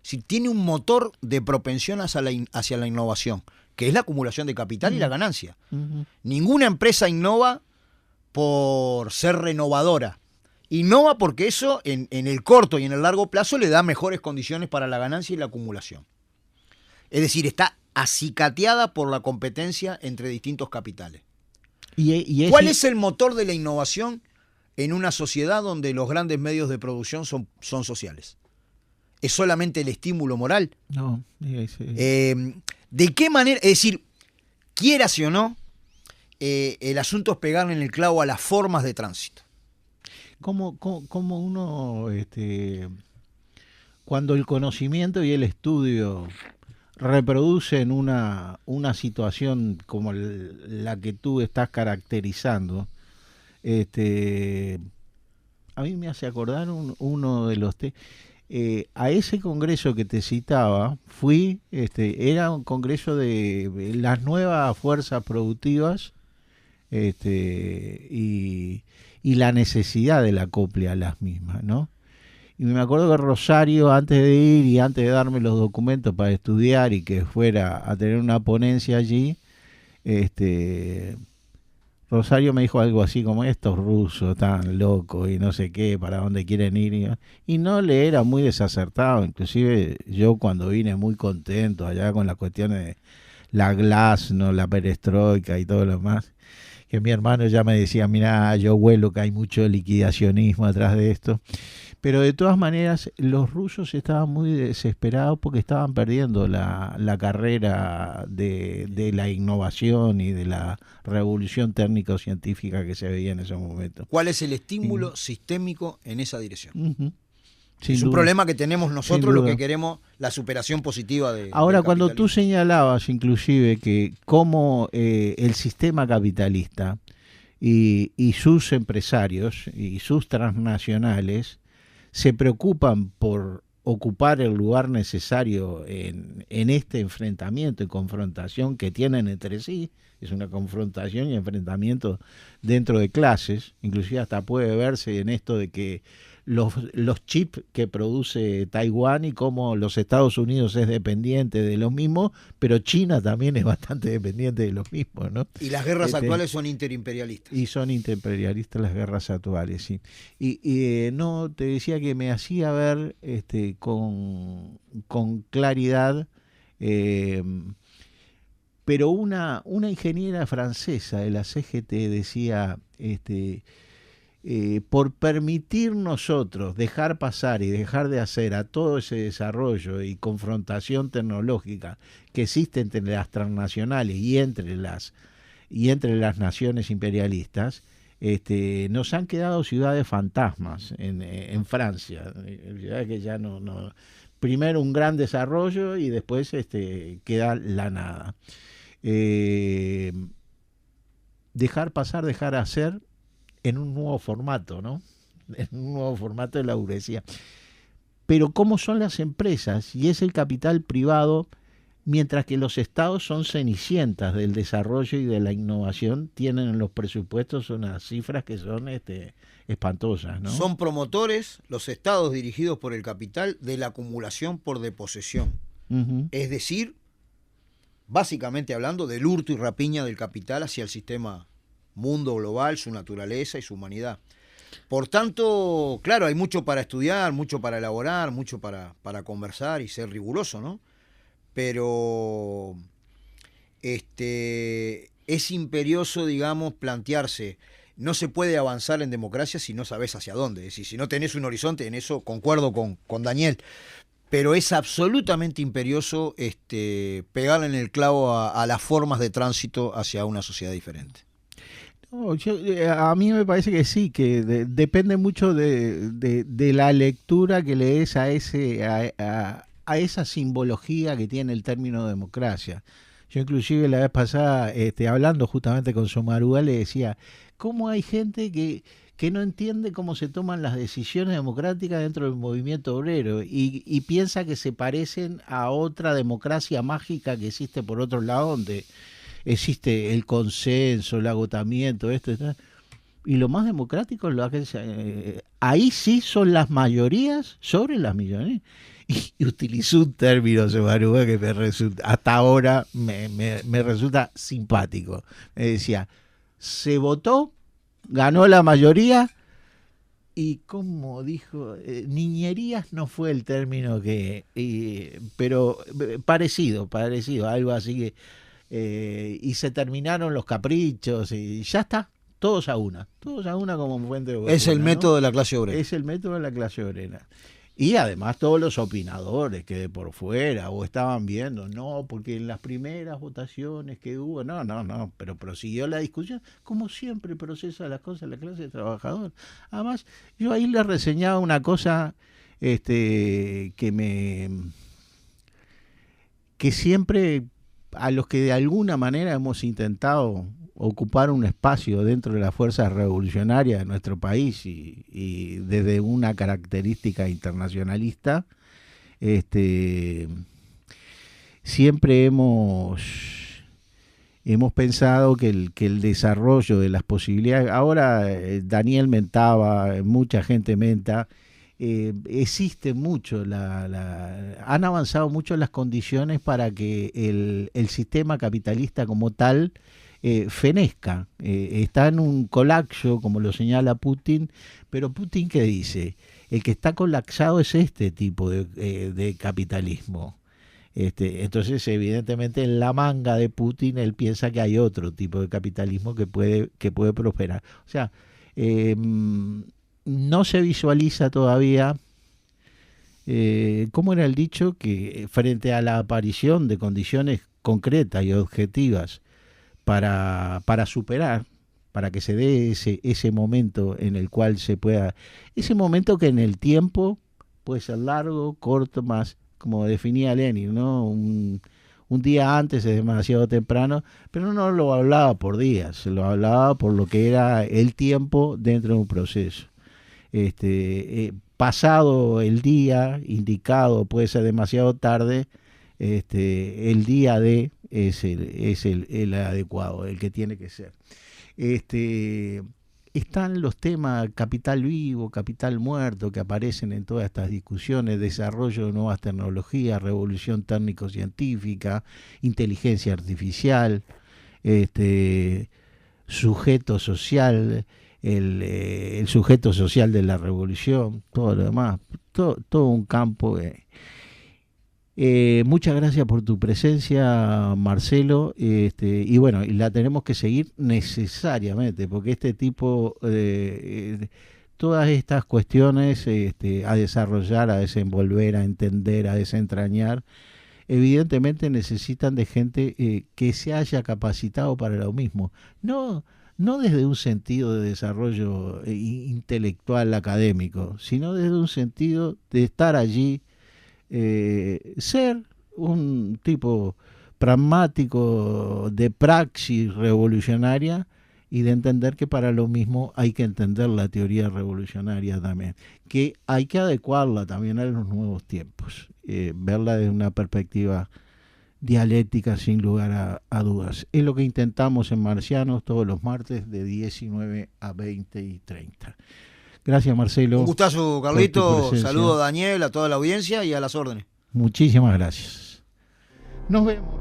Si tiene un motor de propensión hacia la innovación, que es la acumulación de capital y la ganancia. Ninguna empresa innova por ser renovadora. Innova porque eso en el corto y en el largo plazo le da mejores condiciones para la ganancia y la acumulación. Es decir, está acicateada por la competencia entre distintos capitales. ¿Cuál es el motor de la innovación en una sociedad donde los grandes medios de producción son sociales? ¿Es solamente el estímulo moral? No. ¿De qué manera? Es decir, quiérase o no, el asunto es pegarle en el clavo a las formas de tránsito. ¿Cómo uno, cuando el conocimiento y el estudio reproducen una situación como la que tú estás caracterizando, a mí me hace acordar uno de los a ese congreso que te citaba fui, era un congreso de las nuevas fuerzas productivas, y la necesidad del acople a las mismas, ¿no? Y me acuerdo que Rosario, antes de ir y antes de darme los documentos para estudiar y que fuera a tener una ponencia allí, Rosario me dijo algo así como: estos rusos tan locos y no sé qué, para dónde quieren ir. Y no le era muy desacertado. Inclusive yo, cuando vine muy contento allá con las cuestiones de la glasnost, la perestroika y todo lo demás, que mi hermano ya me decía: mira, yo huelo que hay mucho liquidacionismo atrás de esto. Pero de todas maneras, los rusos estaban muy desesperados porque estaban perdiendo la carrera de la innovación y de la revolución técnico-científica que se veía en esos momentos. ¿Cuál es el estímulo sistémico en esa dirección? Es un problema que tenemos nosotros, lo que queremos, la superación positiva de. Ahora, cuando tú señalabas inclusive que cómo el sistema capitalista y sus empresarios y sus transnacionales se preocupan por ocupar el lugar necesario en este enfrentamiento y confrontación que tienen entre sí, es una confrontación y enfrentamiento dentro de clases, inclusive hasta puede verse en esto de que los chips que produce Taiwán y cómo los Estados Unidos es dependiente de los mismos, pero China también es bastante dependiente de los mismos, ¿no? Y las guerras actuales son interimperialistas. Y son interimperialistas las guerras actuales, sí. Y no, te decía que me hacía ver con claridad, pero una ingeniera francesa de la CGT decía, por permitir nosotros dejar pasar y dejar de hacer a todo ese desarrollo y confrontación tecnológica que existe entre las transnacionales y entre las naciones imperialistas, nos han quedado ciudades fantasmas en Francia, ciudades que ya no primero un gran desarrollo y después queda la nada. Dejar pasar, dejar hacer en un nuevo formato, ¿no? En un nuevo formato de la burguesía. Pero ¿cómo son las empresas? Y es el capital privado, mientras que los estados son cenicientas del desarrollo y de la innovación, tienen en los presupuestos unas cifras que son espantosas, ¿no? Son promotores, los estados dirigidos por el capital, de la acumulación por deposesión. Es decir, básicamente hablando del hurto y rapiña del capital hacia el sistema mundo global, su naturaleza y su humanidad. Por tanto, claro, hay mucho para estudiar, mucho para elaborar, mucho para conversar y ser riguroso, ¿no? Pero es imperioso, digamos, plantearse. No se puede avanzar en democracia si no sabes hacia dónde. Es decir, si no tenés un horizonte, en eso concuerdo con Daniel. Pero es absolutamente imperioso pegarle en el clavo a las formas de tránsito hacia una sociedad diferente. No, a mí me parece que sí, que depende mucho de la lectura que le des a esa simbología que tiene el término democracia. Yo inclusive la vez pasada, hablando justamente con Somarúa, le decía, ¿cómo hay gente que no entiende cómo se toman las decisiones democráticas dentro del movimiento obrero y piensa que se parecen a otra democracia mágica que existe por otro lado, donde existe el consenso, el agotamiento, y lo más democrático es lo que ahí sí son las mayorías sobre las minorías. Y utilizó un término, Somarúa, que hasta ahora me resulta simpático. Me decía, se votó, ganó la mayoría, y como dijo, niñerías no fue el término pero parecido, algo así que y se terminaron los caprichos y ya está, todos a una como fuente de gobierno, es el método, ¿no?, de la clase obrera. Es el método de la clase obrera. Y además todos los opinadores que de por fuera o estaban viendo, no, porque en las primeras votaciones que hubo, no, pero prosiguió la discusión, como siempre procesa las cosas la clase de trabajador. Además, yo ahí le reseñaba una cosa que siempre a los que de alguna manera hemos intentado ocupar un espacio dentro de las fuerzas revolucionarias de nuestro país y desde una característica internacionalista, siempre hemos pensado que el desarrollo de las posibilidades, ahora Daniel mentaba, mucha gente menta, existe mucho, han avanzado mucho las condiciones para que el sistema capitalista como tal fenezca, está en un colapso, como lo señala Putin, pero Putin, ¿qué dice? El que está colapsado es este tipo de capitalismo. Entonces, evidentemente, en la manga de Putin, él piensa que hay otro tipo de capitalismo que puede prosperar. O sea, no se visualiza todavía, ¿cómo era el dicho? Que frente a la aparición de condiciones concretas y objetivas para superar, para que se dé ese momento en el cual se pueda, ese momento que en el tiempo puede ser largo, corto, más, como definía Lenin, ¿no? Un día antes es demasiado temprano, pero no lo hablaba por días, lo hablaba por lo que era el tiempo dentro de un proceso. Pasado el día indicado, puede ser demasiado tarde, el día D es el adecuado, el que tiene que ser. están los temas capital vivo, capital muerto, que aparecen en todas estas discusiones: desarrollo de nuevas tecnologías, revolución técnico-científica, inteligencia artificial, sujeto social, el sujeto social de la revolución, todo lo demás, todo un campo. Muchas gracias por tu presencia, Marcelo, y bueno, y la tenemos que seguir necesariamente, porque este tipo todas estas cuestiones a desarrollar, a desenvolver, a entender, a desentrañar, evidentemente necesitan de gente que se haya capacitado para lo mismo, no desde un sentido de desarrollo intelectual académico, sino desde un sentido de estar allí, ser un tipo pragmático de praxis revolucionaria y de entender que para lo mismo hay que entender la teoría revolucionaria también, que hay que adecuarla también a los nuevos tiempos, verla desde una perspectiva dialéctica sin lugar a dudas. Es lo que intentamos en Marcianos todos los martes de 19 a 20 y 30. Gracias, Marcelo. Un gustazo, Carlito. Saludo a Daniel, a toda la audiencia y a las órdenes. Muchísimas gracias. Nos vemos.